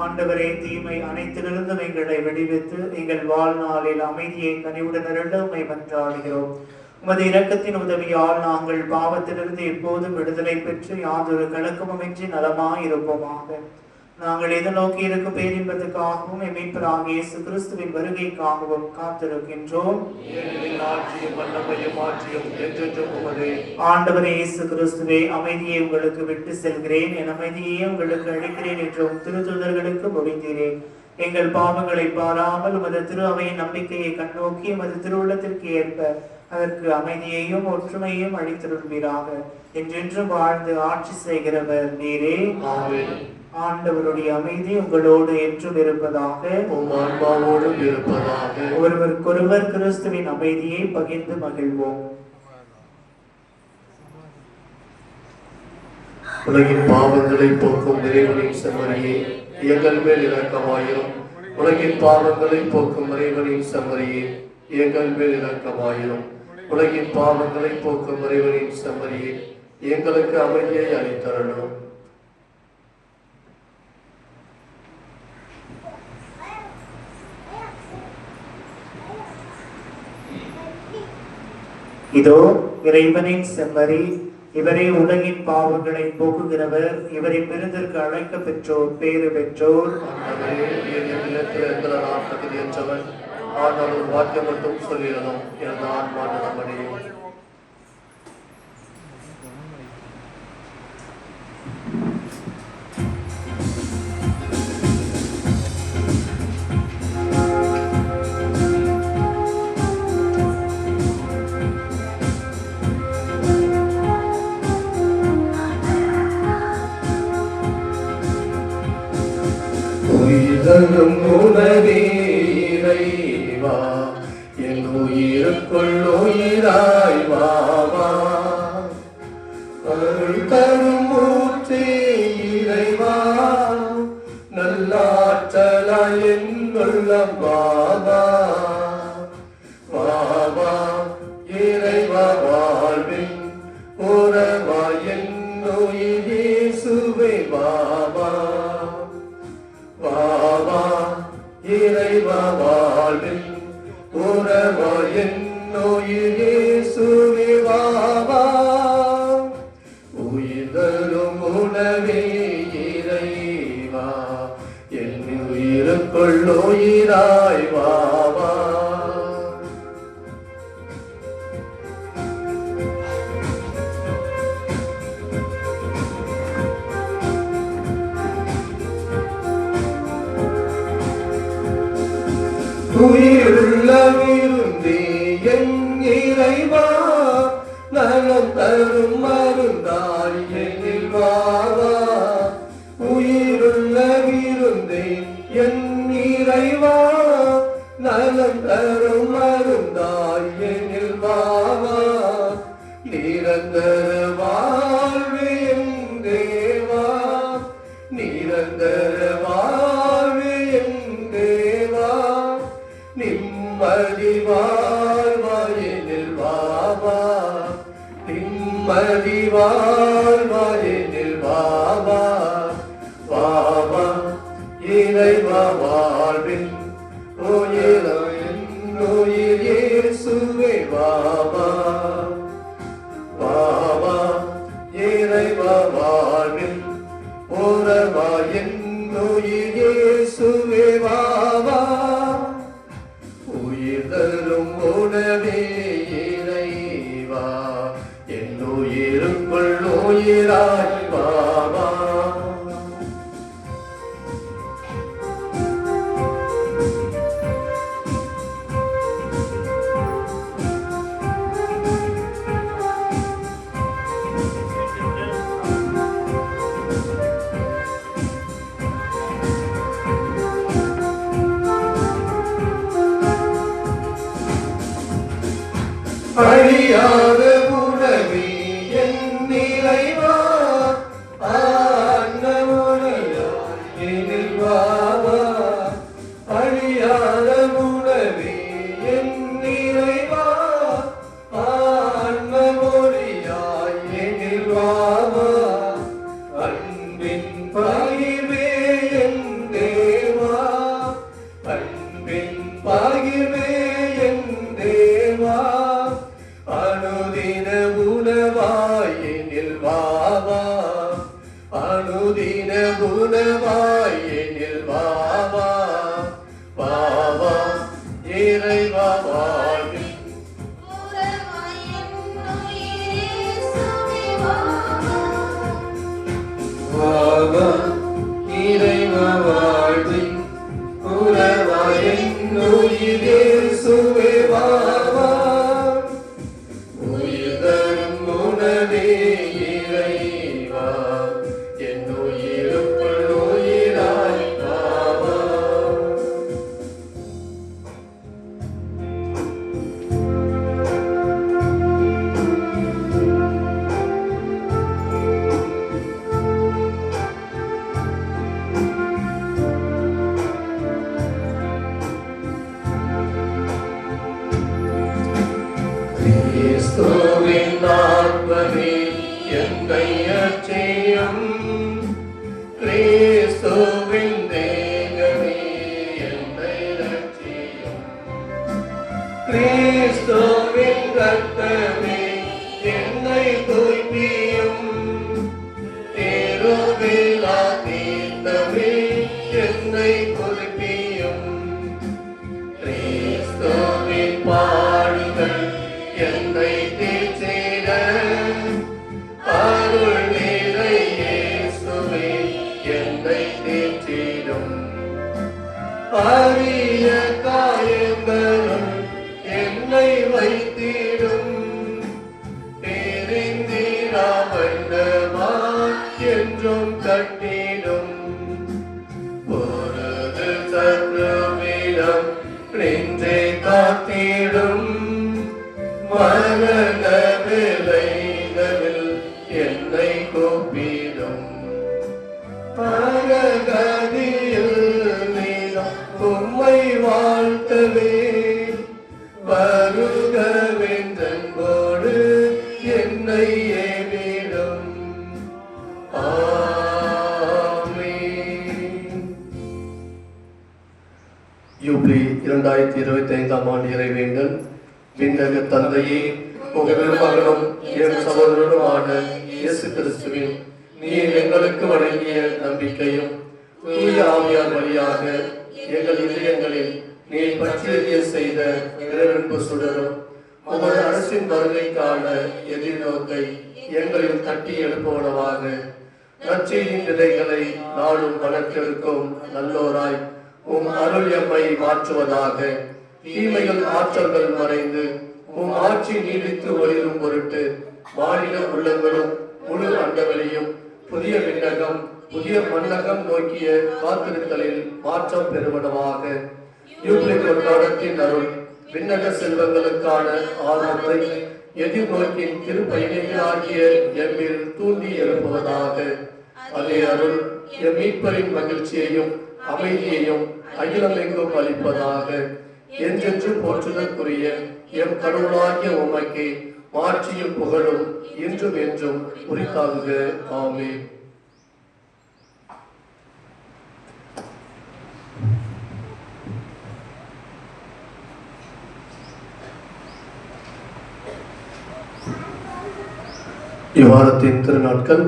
ஆண்டவரே, தீமை அனைத்திலிருந்தும் எங்களை விடுவித்து எங்கள் வாழ்நாளில் அமைதியை கனிவுடன் அருளுமை மன்றாடுகிறோம். உமது இரக்கத்தின் உதவியால் நாங்கள் பாவத்திலிருந்து எப்போதும் விடுதலை பெற்று யாதொரு கலக்கமுமின்றி நலமாயிருப்போமாக. நாங்கள் எதிர்நோக்கி இருக்கும் பேரின்பத்துக்காகவும் மீட்பராகிய இயேசு கிறிஸ்துவின் வருகைக்காகவும் காத்திருக்கின்றோம். ஆண்டவரே இயேசு கிறிஸ்துவே, அமைதியை உங்களுக்கு விட்டு செல்கிறேன், என் அமைதியை உங்களுக்கு அளிக்கிறேன் என்றும் திருத்தூதர்களுக்கு மொழிந்தீரேன். எங்கள் பாவங்களை பாராமல் உமது திரு அவையின் நம்பிக்கையை கண்ணோக்கி உமது திருவுள்ளத்திற்கு ஏற்ப அதற்கு அமைதியையும் ஒற்றுமையும் அளித்திருப்பீராக. என்றென்றும் வாழ்ந்து ஆட்சி செய்கிறவர் நீரே. ஆண்டவருடைய அமைதி உங்களோடு என்றும் இருப்பதாக. ஒருவருக்கொருவர் கிறிஸ்துவின் அமைதியை பகிர்ந்து மகிழ்வோம். உலகின் பாவங்களை போக்கும் இறைவனின் செம்மறியே, எங்கள் மேல் இரக்கமாயிரும். உலகின் பாவங்களை போக்கும் இறைவனின் செம்மறியே, எங்கள் மேல் இரக்கமாயிரும். உலகின் பாவங்களை போக்கும் இறைவனின் செம்மறியே, எங்களுக்கு அமைதியை அளித்தருளும். இதோ இறைவனின் செம்மறி, இவரே உலகின் பாவங்களை போக்குகிறவர். இவரின் விருந்திற்கு அழைக்க பெற்றோர் பேறு பெற்றோர். ஆனால் ஒரு வாக்கியம் மட்டும் சொல்லிடணும், எனது ஆன்மா நலமடையும். உயிரும் உணவே இறைவா, என் உயிருக்குள் உயிராய் வாவா. அருள் தரும் ஊற்றே இறைவா, நல்லாற்றலாய் என் உள்ளம் வாவா. வாவா இறைவா, வாழ்வின் உறவா என் உயிர் இயேசுவே வாவா. வாவா இறைவா, வாழ்வில் உறவா என் உயிர் இயேசுவே வாவா. உயிர் தரும் உணவே இறைவா, என் உயிருக்குள் உயிராய் வாவா. உயிருள்ள விருந்தே என் இறைவா, நலம் தரும் மருந்தாய் என்னில் வாவா. உயிருள்ள விருந்தே என் இறைவா, நலம் தரும் மருந்தாய் என்னில் வாவா. நிரந்தர வாழ்வு என் தேவா, நிரந்தர வாழ்வு என் தேவா. நிம்மதி வாழ்வாயினில் வாவா, நிம்மதி வாழ்வாயினில் வாவா. வாவா இறைவா, வாழ்வின் உயிரின் உயிர் இயேசுவே வாவா. வாவா இறைவா, வாழ்வின் உறவா என் உயிர் இயேசுவே வாவா. உயிராய் வாவா. அழியாத உணவே என் நிறைவா, அன்னமொழியாய் எனில் வாவா. அழியாத உணவே என் நிறைவா, அன்னமொழியாய் எனில் வாவா. அன்பின் பகிர்வே என் தேவா, அன்பின் பகிர்வே என் தேவா. அனுதின உணவாயினில் வாவா, அனுதின உணவாயினில் வாவா. வாவா இறைவா வாழ்வில் வாவா. இறைவா வாழ்வில் உறவாயின் உயிர் இயேசுவே வாவா. உயிர் தரும் உணவே இறைவா, என் உயிருக்குள் உயிராய் வாவா. கிறிஸ்துவின் ஆத்மமே என்னை அச்செய்யும், கிறிஸ்துவின் தேகமே என்னை ரட்சியும். கிறிஸ்துவின் ரத்தமே என்னை தூய்ப்பியும், திருவிழா தீர்த்தமே என்னை புதுப்பியும். கிறிஸ்துவின் பாடுகள் என்னை தீர்த்திட, அருள் நிறை இயேசுவே என்னை தீர்த்திடும். அரிய காயங்களும் என்னை வைத்திடும், தெரிந்திராவண்ணமா என்றும் கட்டிடும். பொருது சத்ருவிடம் நெஞ்சை காத்திடும், மரண விளைகளில் என்னை கூப்பிடும். பரகதியில் நீதான் உம்மை வாழ்த்தவே, வருகவென்றன்போடு என்னை ஏவிடும். ஆமென். யூப்ளி 2025 ஆண்டு இறைவேண்டல். விண்ணக தந்தையே, உங்கள் மகனும் என் சகோதரனுமான இயேசு கிறிஸ்துவின் நீர் எங்களுக்கு வழங்கிய நம்பிக்கையும் தூய ஆவியார் வழியாக எங்கள் இதயங்களில் நீர் பற்றிய செய்த இறைவன்பு சுடரும் உமது அரசின் வருகைக்கான எதிர்நோக்கை எங்களில் தட்டி எழுப்புவனவாக நற்செய்தியின் விதைகளை நாளும் வளர்த்தெடுக்கும் நல்லோராய் உம் அருள் எம்மை மாற்றுவதாக. தீமைகள் ஆற்றல்கள் மறைந்து உம் ஆட்சி நீடித்து ஒளிரும் பொருட்டு மாநில உள்ளங்களும் முழு அண்டவெளியும் புதிய விண்ணகம் புதிய மண்ணகம் நோக்கிய காத்திருத்தலில் மாற்றம் பெறுவனவாக. யூப்ளி கொண்டாடத்தின் அருள் விண்ணக செல்வங்களுக்கான ஆர்வத்தை எதிர்நோக்கின் திருப்பயணிகளாகிய எம்மில் தூண்டி எழுப்புவதாக. அதே அருள் எம் மீட்பரின் மகிழ்ச்சியையும் அமைதியையும் அகிலமெங்கும் அளிப்பதாக. என்றென்று போற்றுதற்குரிய எம் கடவுளாகிய உமக்கு மாட்சியும் புகழும் இன்றும் என்றும் உரித்தாகுக. ஆமென். இவ்வாரத்தின் திருநாட்கள்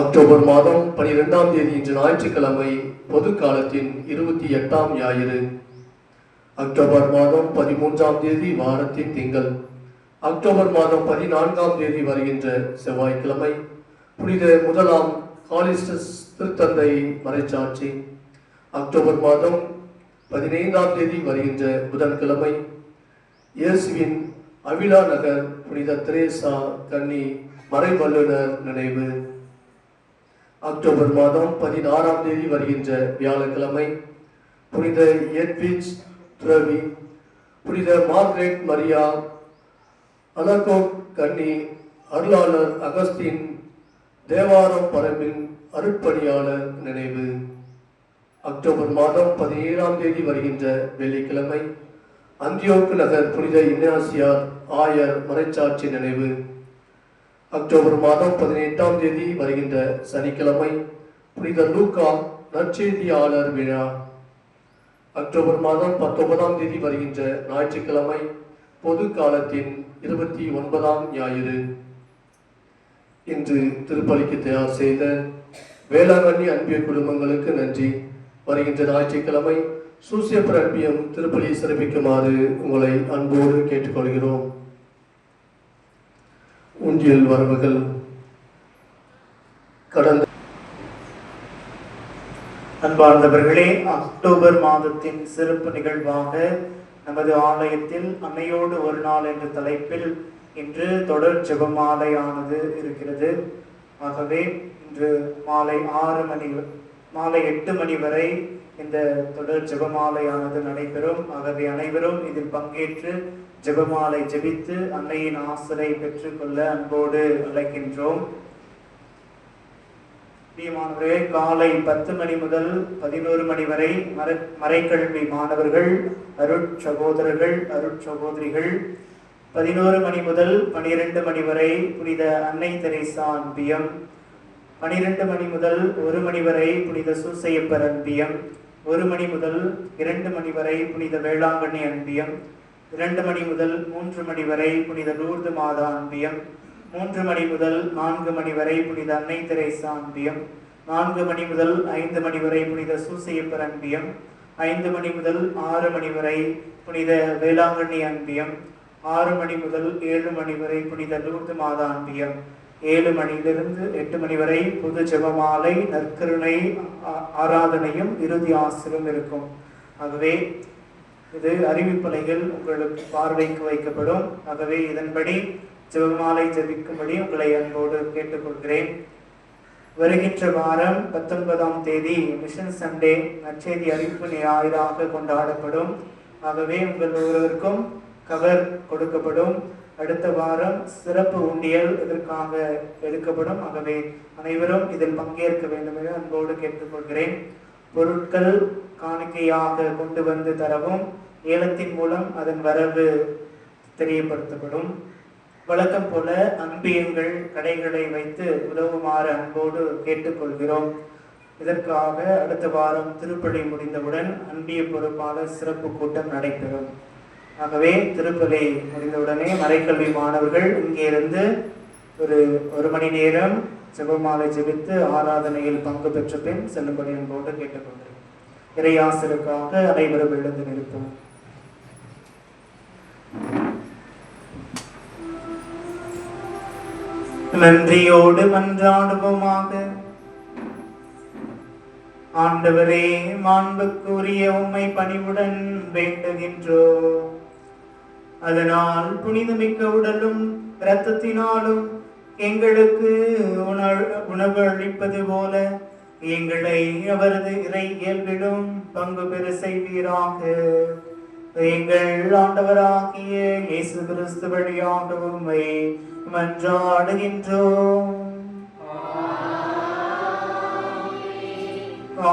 அக்டோபர் மாதம் 12ஆம் தேதி இன்று ஞாயிற்றுக்கிழமை பொது காலத்தின் 28ஆம் ஞாயிறு. அக்டோபர் மாதம் 13ஆம் தேதி வாரத்தின் திங்கள். அக்டோபர் மாதம் 14ஆம் தேதி வருகின்ற செவ்வாய்க்கிழமை புனித முதலாம் காலிஸ்டஸ் திருத்தந்தை மறைச்சாட்சி. அக்டோபர் மாதம் 15ஆம் தேதி வருகின்ற புதன்கிழமை இயேசுவின் அவிலா நகர் புனித தெரேசா கன்னி மறைவல்லுனர் நினைவு. அக்டோபர் மாதம் 16ஆம் தேதி வருகின்ற வியாழக்கிழமை புனித எட்விச் துறவி புனித மார்க்ரெட் மரியா அலகோட் கன்னி அருளாளர் அகஸ்தின் தேவாரம் பரம்பின் அருட்பணியாளர் நினைவு. அக்டோபர் மாதம் 17ஆம் தேதி வருகின்ற வெள்ளிக்கிழமை அந்தியோக்கு நகர் புனித இன்னாசியார் ஆயர் மறைச்சாட்சி நினைவு. அக்டோபர் மாதம் 18ஆம் தேதி வருகின்ற சனிக்கிழமை புனித லூக்கா நற்செய்தியாளர் விழா. அக்டோபர் மாதம் 19ஆம் தேதி வருகின்ற ஞாயிற்றுக்கிழமை பொது காலத்தின் 29ஆம் ஞாயிறு. இன்று திருப்பலிக்கு தயார் செய்த வேளாங்கண்ணி அன்பிய குடும்பங்களுக்கு நன்றி. வருகின்ற ஞாயிற்றுக்கிழமை சூசியப்பர் அன்பியம் திருப்பலியை சிறப்பிக்குமாறு உங்களை அன்போடு கேட்டுக்கொள்கிறோம். உண்டியல் வரவுகள் கடந்த அன்பார்ந்தவர்களே, அக்டோபர் மாதத்தின் சிறப்பு நிகழ்வாக நமது ஆலயத்தில் அன்னையோடு ஒரு நாள் என்ற தலைப்பில் இன்று தொடர் ஜெபமாலையானது இருக்கிறது. ஆகவே இன்று மாலை 8 மணி வரை இந்த தொடர் ஜெபமாலையானது நடைபெறும். ஆகவே அனைவரும் இதில் பங்கேற்று ஜெபமாலை ஜெபித்து அன்னையின் ஆசிரை பெற்றுக்கொள்ள அன்போடு அழைக்கின்றோம். பிரியமானவர்களே, காலை 10 மணி முதல் 11 மணி வரை மறைக்கல்வி மாணவர்கள், அருட்சகோதரர்கள், அருட்சகோதரிகள், 11 மணி முதல் 12 மணி வரை புனித அன்னை தெரேசா அன்பியம், 12 மணி முதல் 1 மணி வரை புனித சூசையப்பர் அன்பியம், 1 மணி முதல் 2 மணி வரை புனித வேளாங்கண்ணி அன்பியம், 2 மணி முதல் 3 மணி வரை புனித லூர்து மாதா அன்பியம், 3 மணி முதல் 4 மணி வரை புனித அன்னை தெரேசா அன்பியம், 4 மணி முதல் 5 மணி வரை புனித சூசையப்பர் அன்பியம், 5 மணி முதல் 6 மணி வரை புனித வேளாங்கண்ணி அன்பியம், 6 மணி முதல் 7 மணி வரை புனித லூர்து மாதா அன்பியம், 7 மணியிலிருந்து 8 மணி வரை பொது ஜெபமாலை, நற்கருணை ஆராதனையும் இறுதி ஆசிரும் இருக்கும். ஆகவே இது அறிவிப்பலைகள் உங்களுக்கு பார்வைக்கு வைக்கப்படும். ஆகவே இதன்படி ஜெபமாலை ஜெபிக்கும்படி உங்களை அன்போடு கேட்டுக்கொள்கிறேன். வருகின்ற வாரம் 19ஆம் தேதி மிஷன் சண்டே நற்செய்தி அறிவிப்பு ஞாயிறாக கொண்டாடப்படும். ஆகவே உங்கள் ஒருவருக்கும் கவர் கொடுக்கப்படும். அடுத்த வாரம் சிறப்பு உண்டியல் இதற்காக எடுக்கப்படும். ஆகவே அனைவரும் இதில் பங்கேற்க வேண்டும் என அன்போடு கேட்டுக்கொள்கிறேன். பொருட்கள் காணிக்கையாக கொண்டு வந்து தரவும் ஏலத்தின் மூலம் அதன் வரவு தெரியப்படுத்தப்படும். வழக்கம் போல அன்பியங்கள் கடைகளை வைத்து உதவுமாறு அன்போடு கேட்டுக்கொள்கிறோம். இதற்காக அடுத்த வாரம் திருப்பலி முடிந்தவுடன் அன்பிய பொறுப்பாளர் சிறப்பு கூட்டம் நடைபெறும். ஆகவே திருப்பலி முடிந்தவுடனே மறைக்கல்வி மாணவர்கள் இங்கே இருந்து ஒரு மணி நேரம் ஜெபமாலை ஜெபித்து ஆராதனையில் பங்கு பெற்ற பின் செல்லும்படி அன்போடு கேட்டுக்கொள்கிறேன். இறையாசலுக்காக அனைவரும் எழுந்து நிற்போம். நன்றியோடு மன்றாடுவோமாக. ஆண்டவரே, மாண்புக்குரிய உம்மை பணிவுடன் வேண்டுகின்றோம். அதனால் புனிதமிக்க உடலும் இரத்தத்தினாலும் எங்களுக்கு உணவு அளிப்பது போல எங்களை அவரது இறை இயல்பிலும் பங்கு பெற செய்வீராக. எங்கள் ஆண்டவராகிய இயேசு கிறிஸ்து வழியாக உம்மை மன்றாடுகின்றோம்.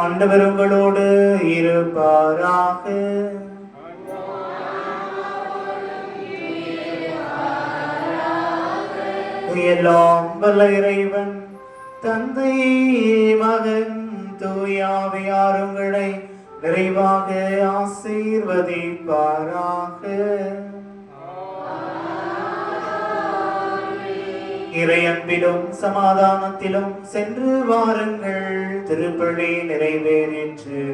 ஆண்டவர் உங்களோடு இருப்பாராக. எல்லாம் வல்ல இறைவன் தந்தை, மகன், தூய ஆவியார் உங்களை நிறைவாக ஆசீர்வதிப்பாராக. இறை அன்பிலும் சமாதானத்திலும் சென்று வாருங்கள். திருப்பலி நிறைவேறிற்று.